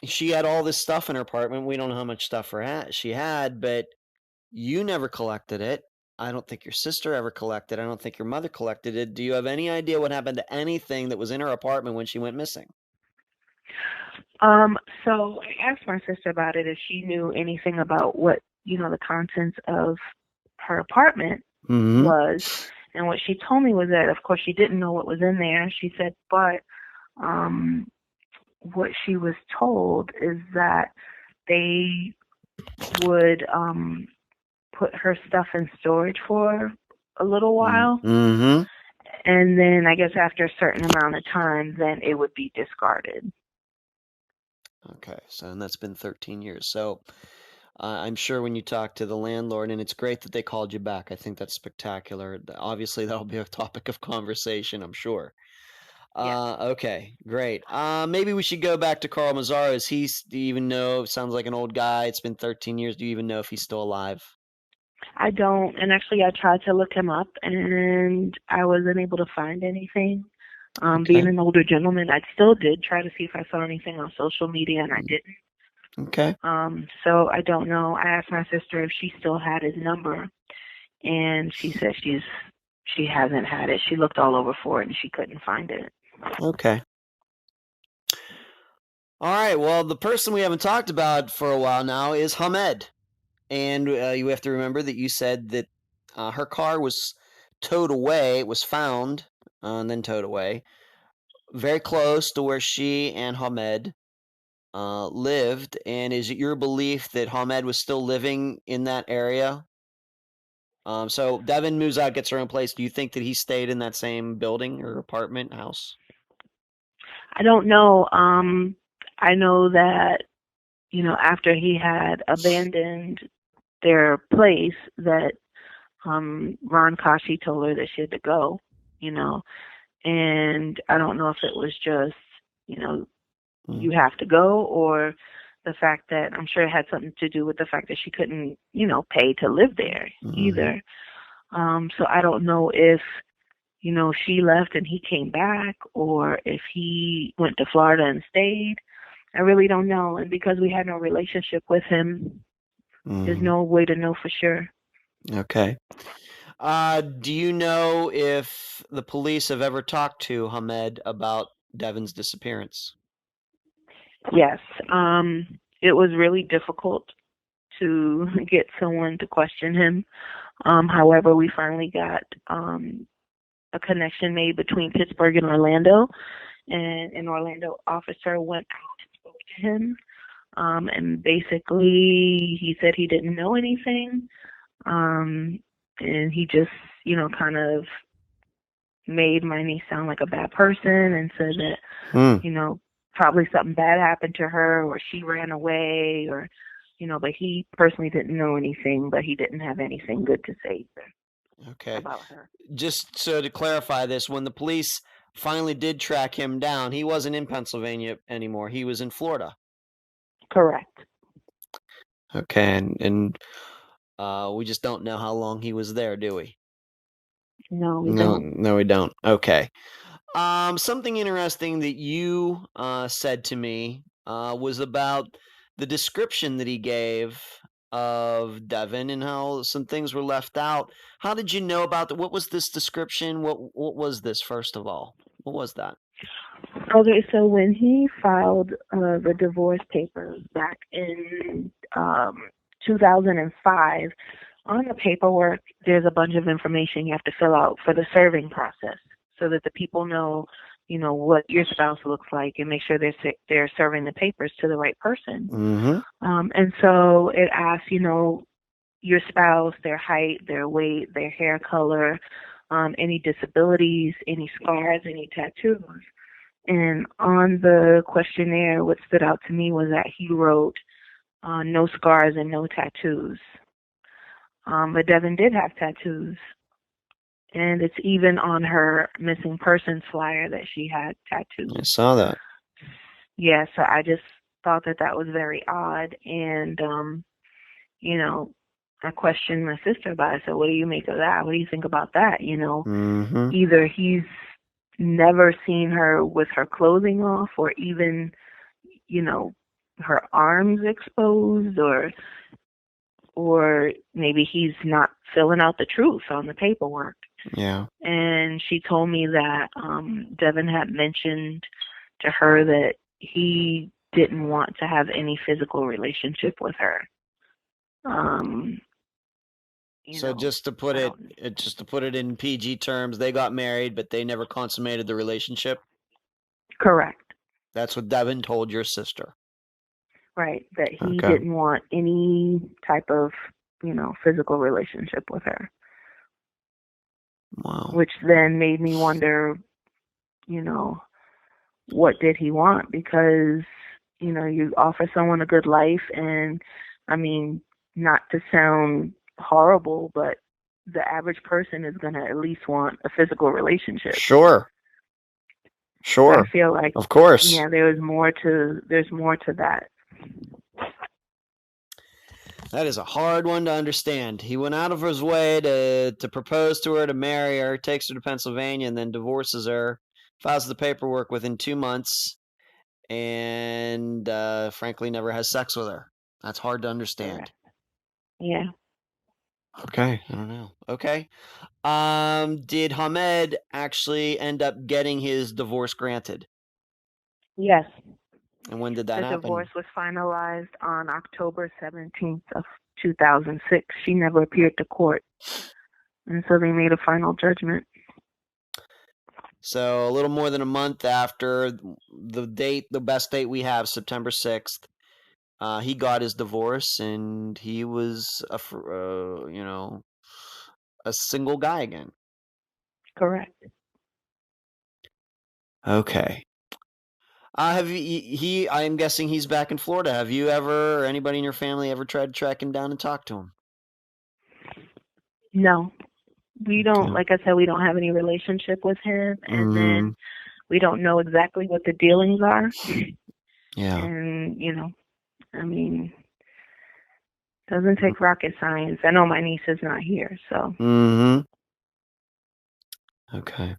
Speaker 1: she had all this stuff in her apartment, we don't know how much stuff she had, but you never collected it. I don't think your sister ever collected it. I don't think your mother collected it. Do you have any idea what happened to anything that was in her apartment when she went missing?
Speaker 2: So I asked my sister about it, if she knew anything about what, the contents of her apartment
Speaker 1: Mm-hmm.
Speaker 2: was. And what she told me was that, of course, she didn't know what was in there. She said, but what she was told is that they would put her stuff in storage for a little while.
Speaker 1: Mm-hmm.
Speaker 2: And then I guess after a certain amount of time, then it would be discarded.
Speaker 1: Okay, so and that's been 13 years. So I'm sure when you talk to the landlord, and it's great that they called you back. I think that's spectacular. Obviously, that'll be a topic of conversation, I'm sure.
Speaker 2: Yes.
Speaker 1: Okay, great. Maybe we should go back to Carl Mazzaro. Do you even know? Sounds like an old guy. It's been 13 years. Do you even know if he's still alive?
Speaker 2: I don't. And actually, I tried to look him up, and I wasn't able to find anything. Being
Speaker 1: Okay.
Speaker 2: an older gentleman, I still did try to see if I saw anything on social media, and I didn't.
Speaker 1: Okay.
Speaker 2: So I don't know. I asked my sister if she still had his number, and she said she hasn't had it. She looked all over for it, and she couldn't find it.
Speaker 1: Okay. All right. Well, the person we haven't talked about for a while now is Hamid. And you have to remember that you said that her car was towed away. It was found and then towed away very close to where she and Hamed lived. And is it your belief that Hamed was still living in that area? So Devin moves out, gets her own place. Do you think that he stayed in that same building or apartment house?
Speaker 2: I don't know. I know that, after he had abandoned their place, that Ron Kashi told her that she had to go, you know, and I don't know if it was just, you have to go, or the fact that, I'm sure it had something to do with the fact that she couldn't, pay to live there either. So I don't know if, she left and he came back, or if he went to Florida and stayed. I really don't know. And because we had no relationship with him, there's no way to know for sure.
Speaker 1: Okay. Do you know if the police have ever talked to Hamid about Devyn's disappearance?
Speaker 2: Yes. It was really difficult to get someone to question him. However, we finally got a connection made between Pittsburgh and Orlando, and an Orlando officer went out and spoke to him. And basically, he said he didn't know anything, and he just, kind of made my niece sound like a bad person, and said that, probably something bad happened to her, or she ran away, or, but he personally didn't know anything, but he didn't have anything good to say about her.
Speaker 1: Just so to clarify this, when the police finally did track him down, he wasn't in Pennsylvania anymore. He was in Florida.
Speaker 2: Correct.
Speaker 1: Okay, and we just don't know how long he was there, do we?
Speaker 2: No, we don't.
Speaker 1: No, we don't. Okay. Something interesting that you said to me was about the description that he gave of Devyn and how some things were left out. How did you know about that? What was this description? What was this, first of all? What was that?
Speaker 2: Okay, so when he filed the divorce papers back in 2005, on the paperwork, there's a bunch of information you have to fill out for the serving process, so that the people know, what your spouse looks like, and make sure they're serving the papers to the right person. And so it asks, your spouse, their height, their weight, their hair color, any disabilities, any scars, any tattoos. And on the questionnaire, what stood out to me was that he wrote no scars and no tattoos. But Devyn did have tattoos. And it's even on her missing persons flyer that she had tattoos.
Speaker 1: I saw that.
Speaker 2: Yeah, so I just thought that was very odd. And, I questioned my sister about it. So what do you make of that? What do you think about that? Either he's never seen her with her clothing off, or even, her arms exposed, or maybe he's not filling out the truth on the paperwork.
Speaker 1: Yeah.
Speaker 2: And she told me that Devyn had mentioned to her that he didn't want to have any physical relationship with her.
Speaker 1: So just to put it in PG terms, they got married, but they never consummated the relationship?
Speaker 2: Correct.
Speaker 1: That's what Devyn told your sister.
Speaker 2: Right, that he didn't want any type of, physical relationship with her.
Speaker 1: Wow.
Speaker 2: Which then made me wonder, what did he want? Because, you offer someone a good life, and, I mean, not to sound horrible, but the average person is going to at least want a physical relationship.
Speaker 1: Sure.
Speaker 2: I feel like,
Speaker 1: of course.
Speaker 2: Yeah, there's more to that.
Speaker 1: That is a hard one to understand. He went out of his way to propose to her, to marry her, takes her to Pennsylvania, and then divorces her, files the paperwork within 2 months, and frankly never has sex with her. That's hard to understand.
Speaker 2: Correct. Yeah.
Speaker 1: Okay, I don't know. Okay. Did Hamid actually end up getting his divorce granted?
Speaker 2: Yes.
Speaker 1: And when did that happen?
Speaker 2: The divorce was finalized on October 17th of 2006. She never appeared to court, and so they made a final judgment.
Speaker 1: So a little more than a month after the best date we have, September 6th, he got his divorce, and he was a single guy again.
Speaker 2: Correct.
Speaker 1: Okay. I'm guessing he's back in Florida. Have you ever, or anybody in your family ever tried to track him down and talk to him?
Speaker 2: No, we don't.
Speaker 1: Okay.
Speaker 2: Like I said, we don't have any relationship with him, and then
Speaker 1: Mhm.
Speaker 2: we don't know exactly what the dealings are.
Speaker 1: Yeah.
Speaker 2: And I mean, doesn't take rocket science. I know my niece is not here, so.
Speaker 1: Mhm. Okay.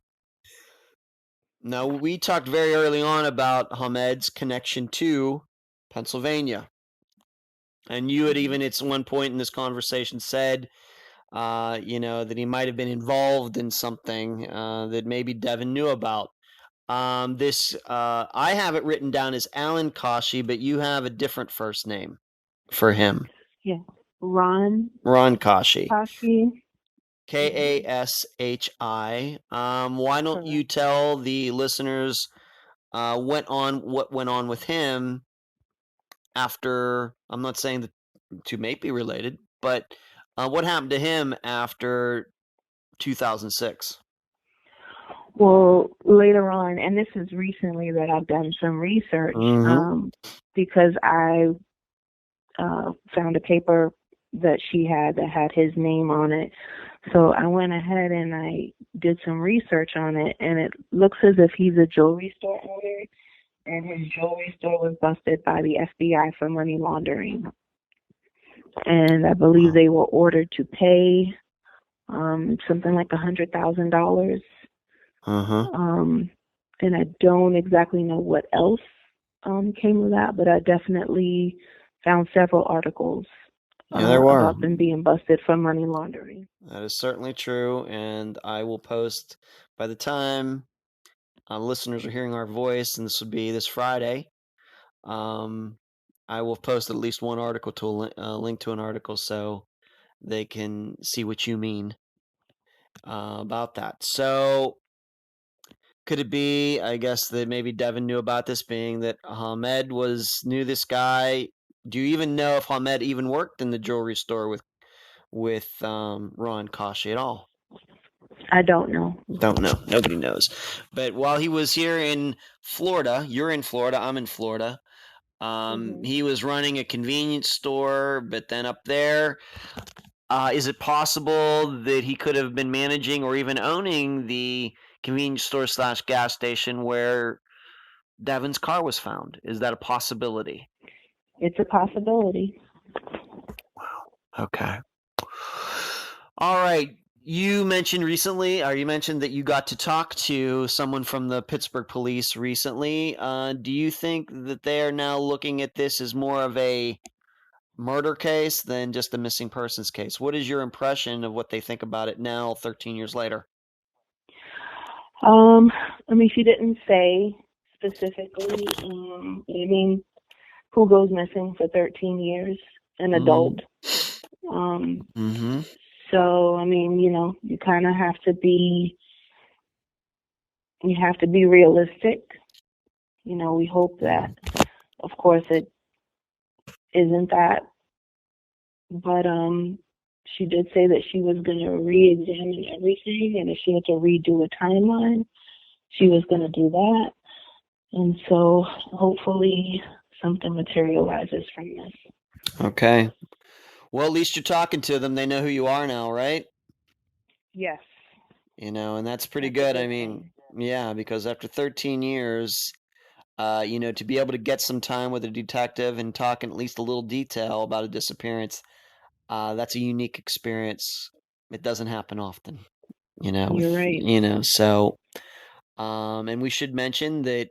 Speaker 1: Now, we talked very early on about Hamid's connection to Pennsylvania. And you had even at one point in this conversation said, that he might have been involved in something that maybe Devin knew about. I have it written down as Alan Kashi, but you have a different first name for him.
Speaker 2: Yeah, Ron
Speaker 1: Kashi.
Speaker 2: Kashi.
Speaker 1: Kashi. Why don't you
Speaker 2: Correct.
Speaker 1: tell the listeners what went on with him after? I'm not saying the two may be related, but what happened to him after 2006?
Speaker 2: Well, later on, and this is recently that I've done some research,
Speaker 1: Mm-hmm.
Speaker 2: because I found a paper that she had that had his name on it. So I went ahead and I did some research on it, and it looks as if he's a jewelry store owner, and his jewelry store was busted by the FBI for money laundering. And I believe they were ordered to pay something like $100,000.
Speaker 1: Uh-huh.
Speaker 2: And I don't exactly know what else came of that, but I definitely found several articles
Speaker 1: Yeah, there were.
Speaker 2: about them being busted for money laundering.
Speaker 1: That is certainly true, and I will post by the time listeners are hearing our voice, and this would be this Friday. I will post at least one article to a link to an article so they can see what you mean about that. So, could it be, I guess, that maybe Devin knew about this, being that Hamid knew this guy? Do you even know if Hamid even worked in the jewelry store with Ron Kashi at all?
Speaker 2: I don't know.
Speaker 1: Don't know. Nobody knows. But while he was here in Florida, you're in Florida, I'm in Florida.
Speaker 2: Hmm.
Speaker 1: He was running a convenience store, but then up there, is it possible that he could have been managing or even owning the convenience store slash gas station where Devin's car was found? Is that a possibility?
Speaker 2: It's a possibility.
Speaker 1: Okay. All right. You mentioned that you got to talk to someone from the Pittsburgh police recently. Do you think that they are now looking at this as more of a murder case than just a missing persons case? What is your impression of what they think about it now, 13 years later?
Speaker 2: I mean, she didn't say specifically. I mean, who goes missing for 13 years? An adult. Um,
Speaker 1: Mm-hmm.
Speaker 2: so I mean, you kind of have to be realistic. We hope that, of course, it isn't that. But she did say that she was going to re-examine everything, and if she had to redo a timeline, she was going to do that. And so hopefully something materializes from this.
Speaker 1: Okay. Well, at least you're talking to them. They know who you are now, right?
Speaker 2: Yes,
Speaker 1: And that's pretty
Speaker 2: that's a
Speaker 1: good. I
Speaker 2: good
Speaker 1: mean,
Speaker 2: thing.
Speaker 1: yeah, because after 13 years, to be able to get some time with a detective and talk in at least a little detail about a disappearance, that's a unique experience. It doesn't happen often,
Speaker 2: You're right.
Speaker 1: so, and we should mention that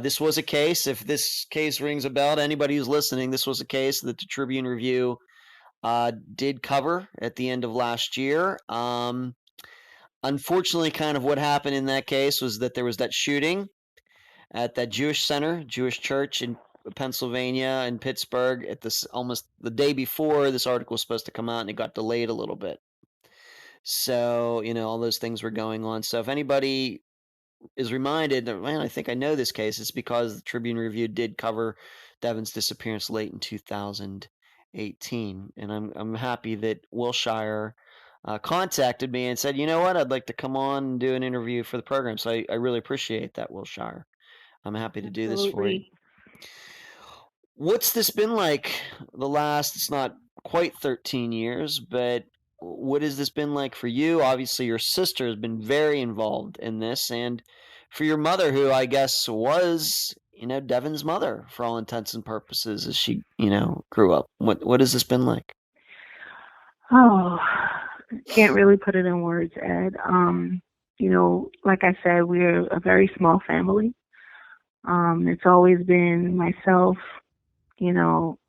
Speaker 1: this was a case, if this case rings a bell to anybody who's listening, this was a case that the Tribune Review did cover at the end of last year. Unfortunately, kind of what happened in that case was that there was that shooting at that Jewish church in Pennsylvania and Pittsburgh at this almost the day before this article was supposed to come out, and it got delayed a little bit. So, all those things were going on. So if anybody is reminded that, man, I think I know this case, it's because the Tribune Review did cover Devin's disappearance late in 2018. And I'm happy that Wilshire contacted me and said, you know what, I'd like to come on and do an interview for the program. So I really appreciate that, Wilshire. I'm happy to do this for you.
Speaker 2: Absolutely.
Speaker 1: What's this been like the last, it's not quite 13 years, but what has this been like for you? Obviously, your sister has been very involved in this, and for your mother, who I guess was, Devyn's mother for all intents and purposes as she, grew up. What has this been like?
Speaker 2: Oh, can't really put it in words, Ed. Like I said, we're a very small family. It's always been myself, you know,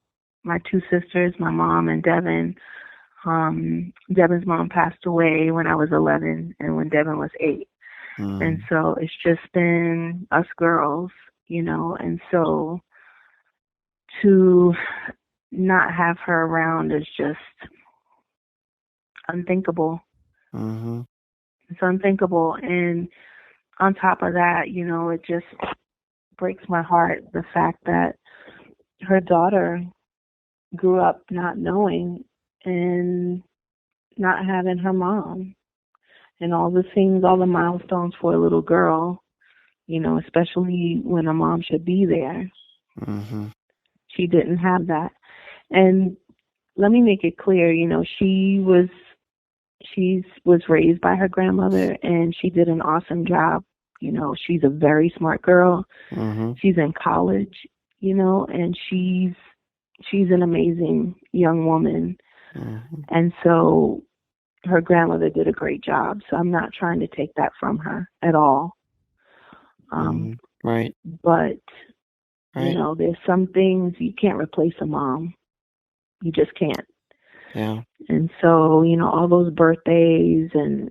Speaker 2: my two sisters, my mom and Devyn. Devyn's mom passed away when I was 11 and when Devyn was 8. And so it's just been us girls, and so to not have her around is just unthinkable.
Speaker 1: Mm-hmm.
Speaker 2: It's unthinkable. And on top of that, it just breaks my heart, the fact that her daughter grew up not knowing and not having her mom and all the things, all the milestones for a little girl, especially when a mom should be there.
Speaker 1: Mm-hmm.
Speaker 2: She didn't have that. And let me make it clear, she was raised by her grandmother and she did an awesome job. She's a very smart girl.
Speaker 1: Mm-hmm.
Speaker 2: She's in college, and she's an amazing young woman.
Speaker 1: Mm-hmm.
Speaker 2: And so her grandmother did a great job. So I'm not trying to take that from her at all.
Speaker 1: Right.
Speaker 2: But,
Speaker 1: Right.
Speaker 2: there's some things you can't replace a mom. You just can't.
Speaker 1: Yeah.
Speaker 2: And so, all those birthdays and,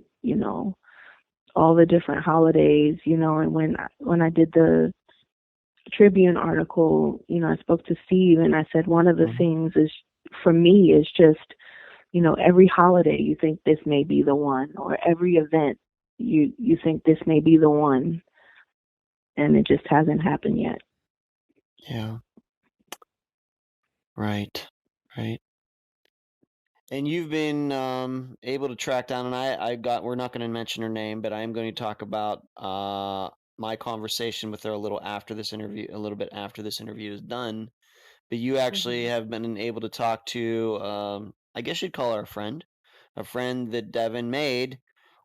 Speaker 2: all the different holidays, and when I did the Tribune article, I spoke to Steve and I said one of the things is for me is just, every holiday you think this may be the one, or every event you think this may be the one, and it just hasn't happened yet.
Speaker 1: Yeah. Right. Right. And you've been able to track down, and we're not going to mention her name, but I am going to talk about my conversation with her a little bit after this interview is done. But you actually have been able to talk to, I guess you'd call her a friend that Devyn made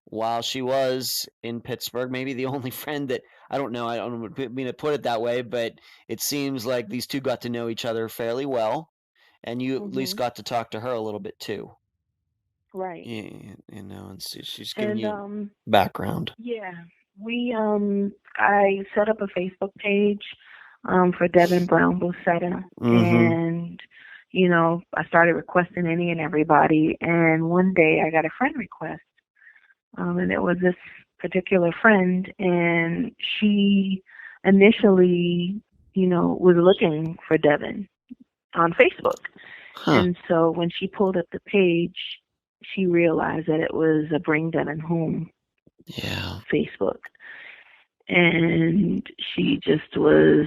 Speaker 1: while she was in Pittsburgh. Maybe the only friend that, I don't know, I don't mean to put it that way, but it seems like these two got to know each other fairly well. And you at least got to talk to her a little bit too.
Speaker 2: Right.
Speaker 1: Yeah, and she's giving you
Speaker 2: And
Speaker 1: background.
Speaker 2: yeah, I set up a Facebook page for Devin Brown-Boussetta, and I started requesting any and everybody. And one day I got a friend request, and it was this particular friend, and she initially, was looking for Devin on Facebook. And so when she pulled up the page, she realized that it was a Bring Devin Home Facebook. And she just was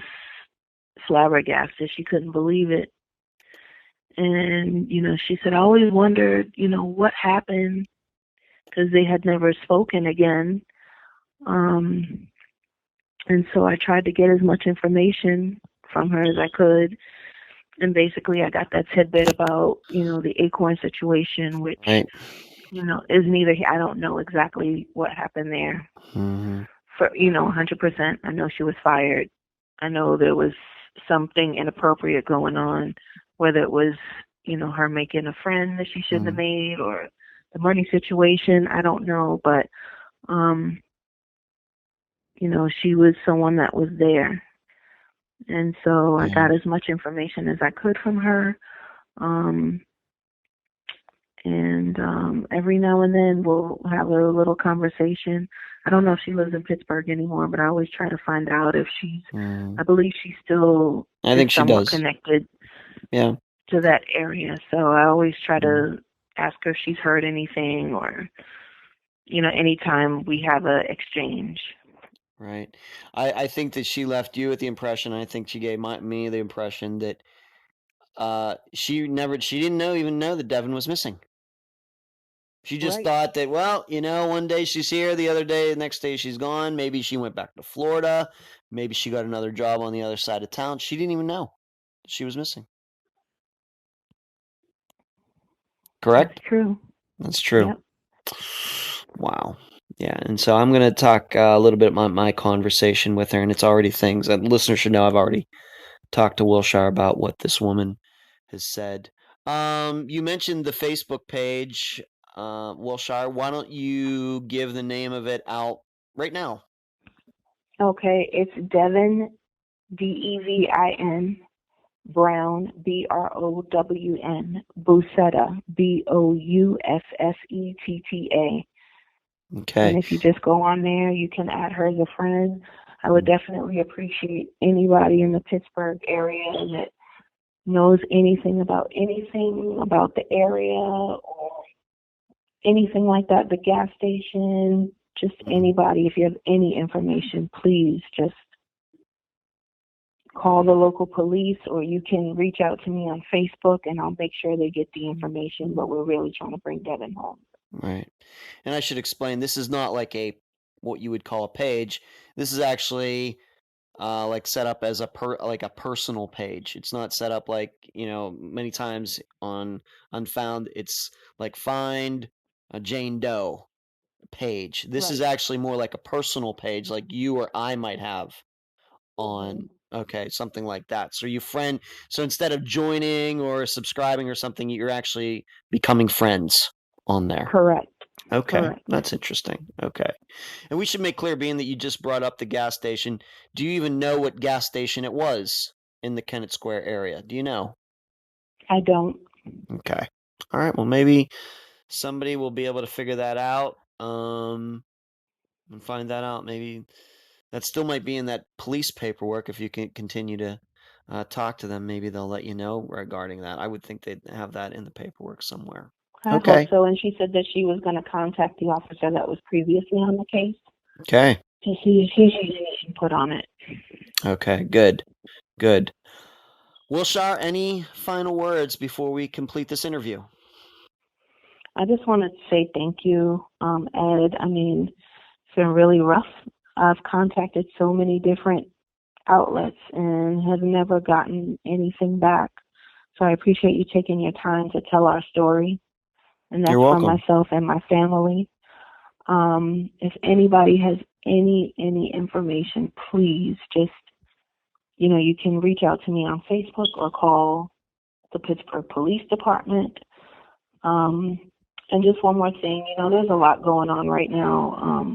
Speaker 2: flabbergasted. She couldn't believe it. And, she said, I always wondered, what happened, because they had never spoken again. And so I tried to get as much information from her as I could. And basically I got that tidbit about, the Acorn situation, which, is neither, I don't know exactly what happened there. For, 100%, I know she was fired. I know there was something inappropriate going on, whether it was, her making a friend that she shouldn't have made, or the money situation, I don't know. But, she was someone that was there. And so I got as much information as I could from her. And every now and then we'll have a little conversation. I don't know if she lives in Pittsburgh anymore, but I always try to find out if she's, I believe she's still somewhat connected to that area. So I always try to ask her if she's heard anything, or, anytime we have a exchange.
Speaker 1: Right. I think that she left you with the impression, I think she gave me the impression that she didn't even know that Devyn was missing. She just thought that, well, one day she's here, the next day she's gone. Maybe she went back to Florida. Maybe she got another job on the other side of town. She didn't even know she was missing. Correct?
Speaker 2: That's
Speaker 1: true.
Speaker 2: Yep.
Speaker 1: Wow. Yeah, and so I'm going to talk a little bit about my conversation with her, and it's already things that listeners should know. I've already talked to Wilshire about what this woman has said. You mentioned the Facebook page, Wilshire. Why don't you give the name of it out right now?
Speaker 2: Okay, it's Devin, Devin, Brown, Brown, Boussetta, Boussetta.
Speaker 1: Okay.
Speaker 2: And if you just go on there, you can add her as a friend. I would definitely appreciate anybody in the Pittsburgh area that knows anything about the area or anything like that, the gas station, just anybody. If you have any information, please just call the local police, or you can reach out to me on Facebook and I'll make sure they get the information. But we're really trying to bring Devin home.
Speaker 1: Right. And I should explain, this is not like what you would call a page. This is actually like set up as a personal page. It's not set up like, many times on Unfound, it's like find a Jane Doe page. This is actually more like a personal page, like you or I might have on, okay, something like that. So so instead of joining or subscribing or something, you're actually becoming friends on there.
Speaker 2: Correct.
Speaker 1: Okay,
Speaker 2: Correct.
Speaker 1: that's interesting. Okay. And we should make clear, being that you just brought up the gas station, do you even know what gas station it was in the Kennett Square area? Do you know?
Speaker 2: I don't.
Speaker 1: Okay. All right. Well, maybe somebody will be able to figure that out and find that out. Maybe that still might be in that police paperwork. If you can continue to talk to them, maybe they'll let you know regarding that. I would think they'd have that in the paperwork somewhere.
Speaker 2: I hope so. And she said that she was going to contact the officer that was previously on the case.
Speaker 1: Okay.
Speaker 2: To see if he had any input on it.
Speaker 1: Okay, good. Good. Wilshire, any final words before we complete this interview?
Speaker 2: I just want to say thank you, Ed. I mean, it's been really rough. I've contacted so many different outlets and have never gotten anything back. So I appreciate you taking your time to tell our story. And that's for myself and my family. If anybody has any information, please just, you can reach out to me on Facebook or call the Pittsburgh Police Department. And just one more thing, there's a lot going on right now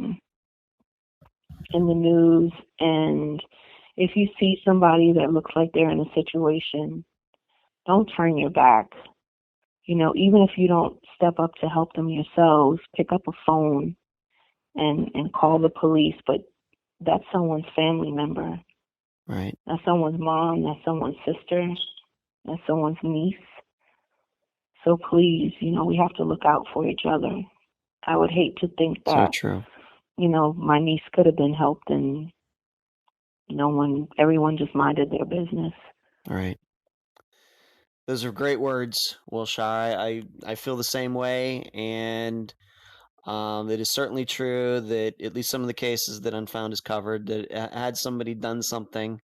Speaker 2: in the news. And if you see somebody that looks like they're in a situation, don't turn your back. Even if you don't step up to help them yourselves, pick up a phone and call the police. But that's someone's family member.
Speaker 1: Right.
Speaker 2: That's someone's mom. That's someone's sister. That's someone's niece. So please, we have to look out for each other. I would hate to think that,
Speaker 1: so true.
Speaker 2: My niece could have been helped and when everyone just minded their business.
Speaker 1: All right. Those are great words, Wilshire. I feel the same way, and it is certainly true that at least some of the cases that Unfound has covered, that had somebody done something,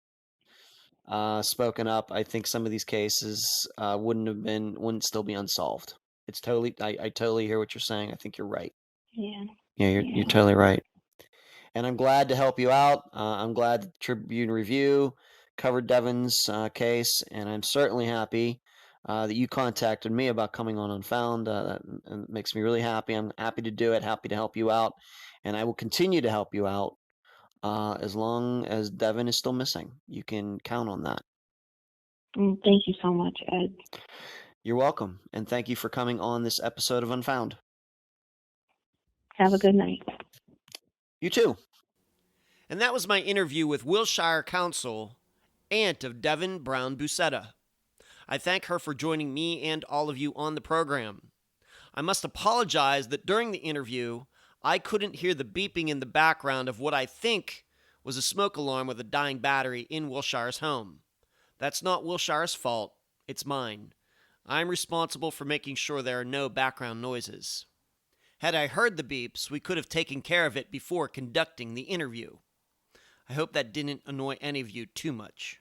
Speaker 1: spoken up, I think some of these cases wouldn't still be unsolved. It's totally, I totally hear what you're saying. I think you're right.
Speaker 2: Yeah.
Speaker 1: Yeah, you're totally right. And I'm glad to help you out. I'm glad the Tribune Review covered Devin's case, and I'm certainly happy that you contacted me about coming on Unfound. That makes me really happy. I'm happy to do it, happy to help you out, and I will continue to help you out as long as Devin is still missing. You can count on that.
Speaker 2: Thank you so much, Ed.
Speaker 1: You're welcome, and thank you for coming on this episode of Unfound.
Speaker 2: Have a good night.
Speaker 1: You too. And that was my interview with Wilshire Counsel, aunt of Devin Brown-Boussetta. I thank her for joining me and all of you on the program. I must apologize that during the interview, I couldn't hear the beeping in the background of what I think was a smoke alarm with a dying battery in Wilshire's home. That's not Wilshire's fault, it's mine. I'm responsible for making sure there are no background noises. Had I heard the beeps, we could have taken care of it before conducting the interview. I hope that didn't annoy any of you too much.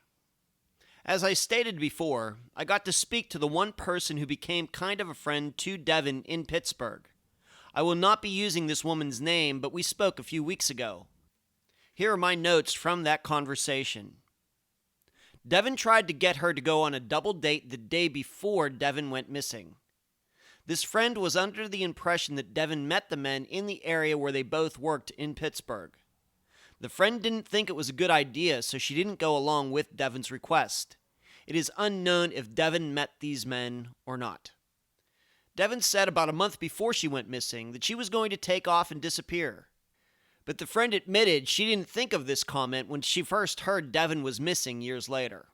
Speaker 1: As I stated before, I got to speak to the one person who became kind of a friend to Devyn in Pittsburgh. I will not be using this woman's name, but we spoke a few weeks ago. Here are my notes from that conversation. Devyn tried to get her to go on a double date the day before Devyn went missing. This friend was under the impression that Devyn met the men in the area where they both worked in Pittsburgh. The friend didn't think it was a good idea, so she didn't go along with Devyn's request. It is unknown if Devyn met these men or not. Devyn said about a month before she went missing that she was going to take off and disappear. But the friend admitted she didn't think of this comment when she first heard Devyn was missing years later.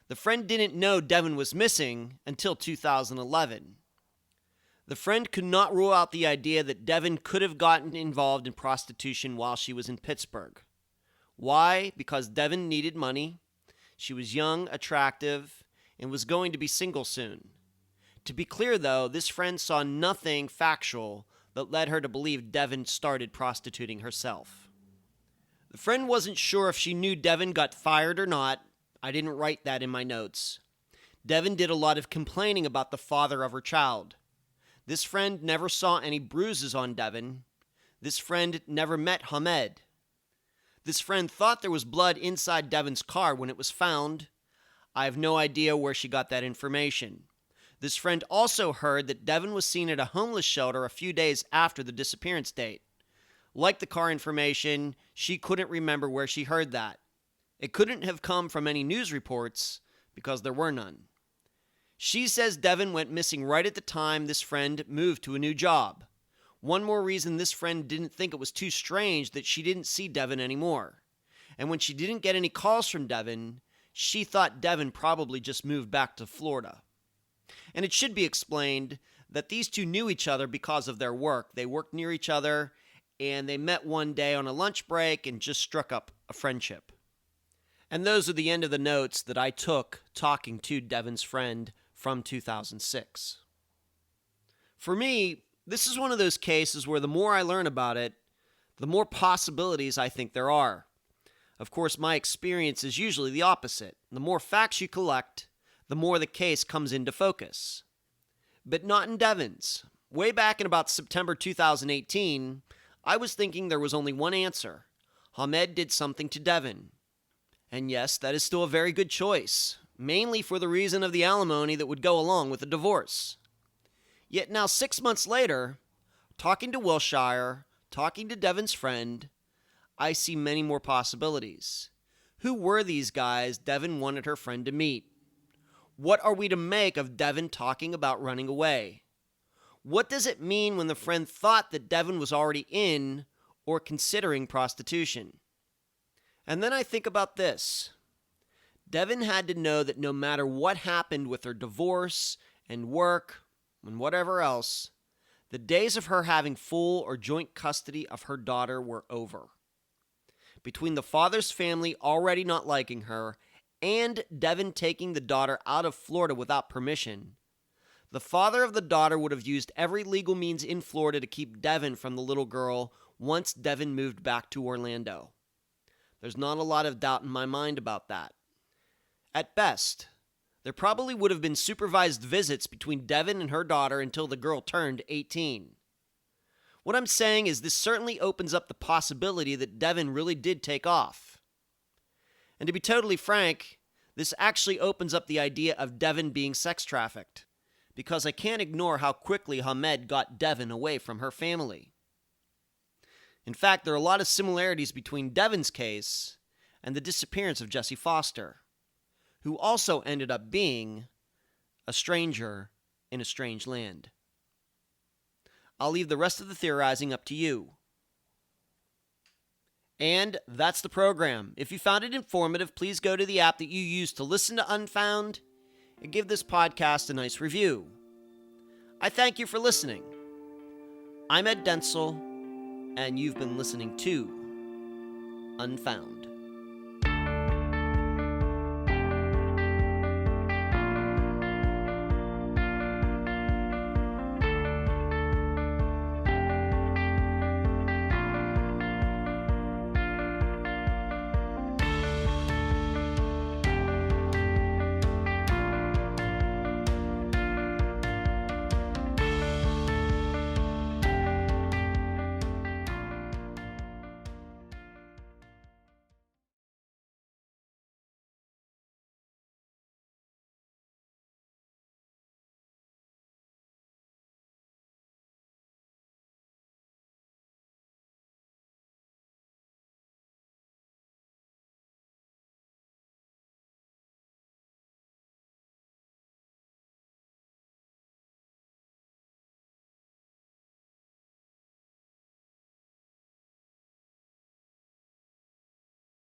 Speaker 1: The friend didn't know Devyn was missing until 2011. The friend could not rule out the idea that Devyn could have gotten involved in prostitution while she was in Pittsburgh. Why? Because Devyn needed money. She was young, attractive, and was going to be single soon. To be clear, though, this friend saw nothing factual that led her to believe Devyn started prostituting herself. The friend wasn't sure if she knew Devyn got fired or not. I didn't write that in my notes. Devyn did a lot of complaining about the father of her child. This friend never saw any bruises on Devyn. This friend never met Hamid. This friend thought there was blood inside Devyn's car when it was found. I have no idea where she got that information. This friend also heard that Devyn was seen at a homeless shelter a few days after the disappearance date. Like the car information, she couldn't remember where she heard that. It couldn't have come from any news reports because there were none. She says Devyn went missing right at the time this friend moved to a new job. One more reason this friend didn't think it was too strange that she didn't see Devyn anymore. And when she didn't get any calls from Devyn, she thought Devyn probably just moved back to Florida. And it should be explained that these two knew each other because of their work. They worked near each other, and they met one day on a lunch break and just struck up a friendship. And those are the end of the notes that I took talking to Devyn's friend from 2006. For me, this is one of those cases where the more I learn about it, the more possibilities I think there are. Of course, my experience is usually the opposite. The more facts you collect, the more the case comes into focus. But not in Devyn's. Way back in about September 2018, I was thinking there was only one answer. Hamid did something to Devyn. And yes, that is still a very good choice, mainly for the reason of the alimony that would go along with the divorce. Yet now 6 months later, talking to Wilshire, talking to Devyn's friend, I see many more possibilities. Who were these guys Devyn wanted her friend to meet? What are we to make of Devyn talking about running away? What does it mean when the friend thought that Devyn was already in or considering prostitution? And then I think about this. Devyn had to know that no matter what happened with her divorce and work and whatever else, the days of her having full or joint custody of her daughter were over. Between the father's family already not liking her and Devyn taking the daughter out of Florida without permission, the father of the daughter would have used every legal means in Florida to keep Devyn from the little girl once Devyn moved back to Orlando. There's not a lot of doubt in my mind about that. At best, there probably would have been supervised visits between Devyn and her daughter until the girl turned 18. What I'm saying is this certainly opens up the possibility that Devyn really did take off. And to be totally frank, this actually opens up the idea of Devyn being sex trafficked, because I can't ignore how quickly Hamid got Devyn away from her family. In fact, there are a lot of similarities between Devyn's case and the disappearance of Jessie Foster, who also ended up being a stranger in a strange land. I'll leave the rest of the theorizing up to you. And that's the program. If you found it informative, please go to the app that you use to listen to Unfound and give this podcast a nice review. I thank you for listening. I'm Ed Densel, and you've been listening to Unfound.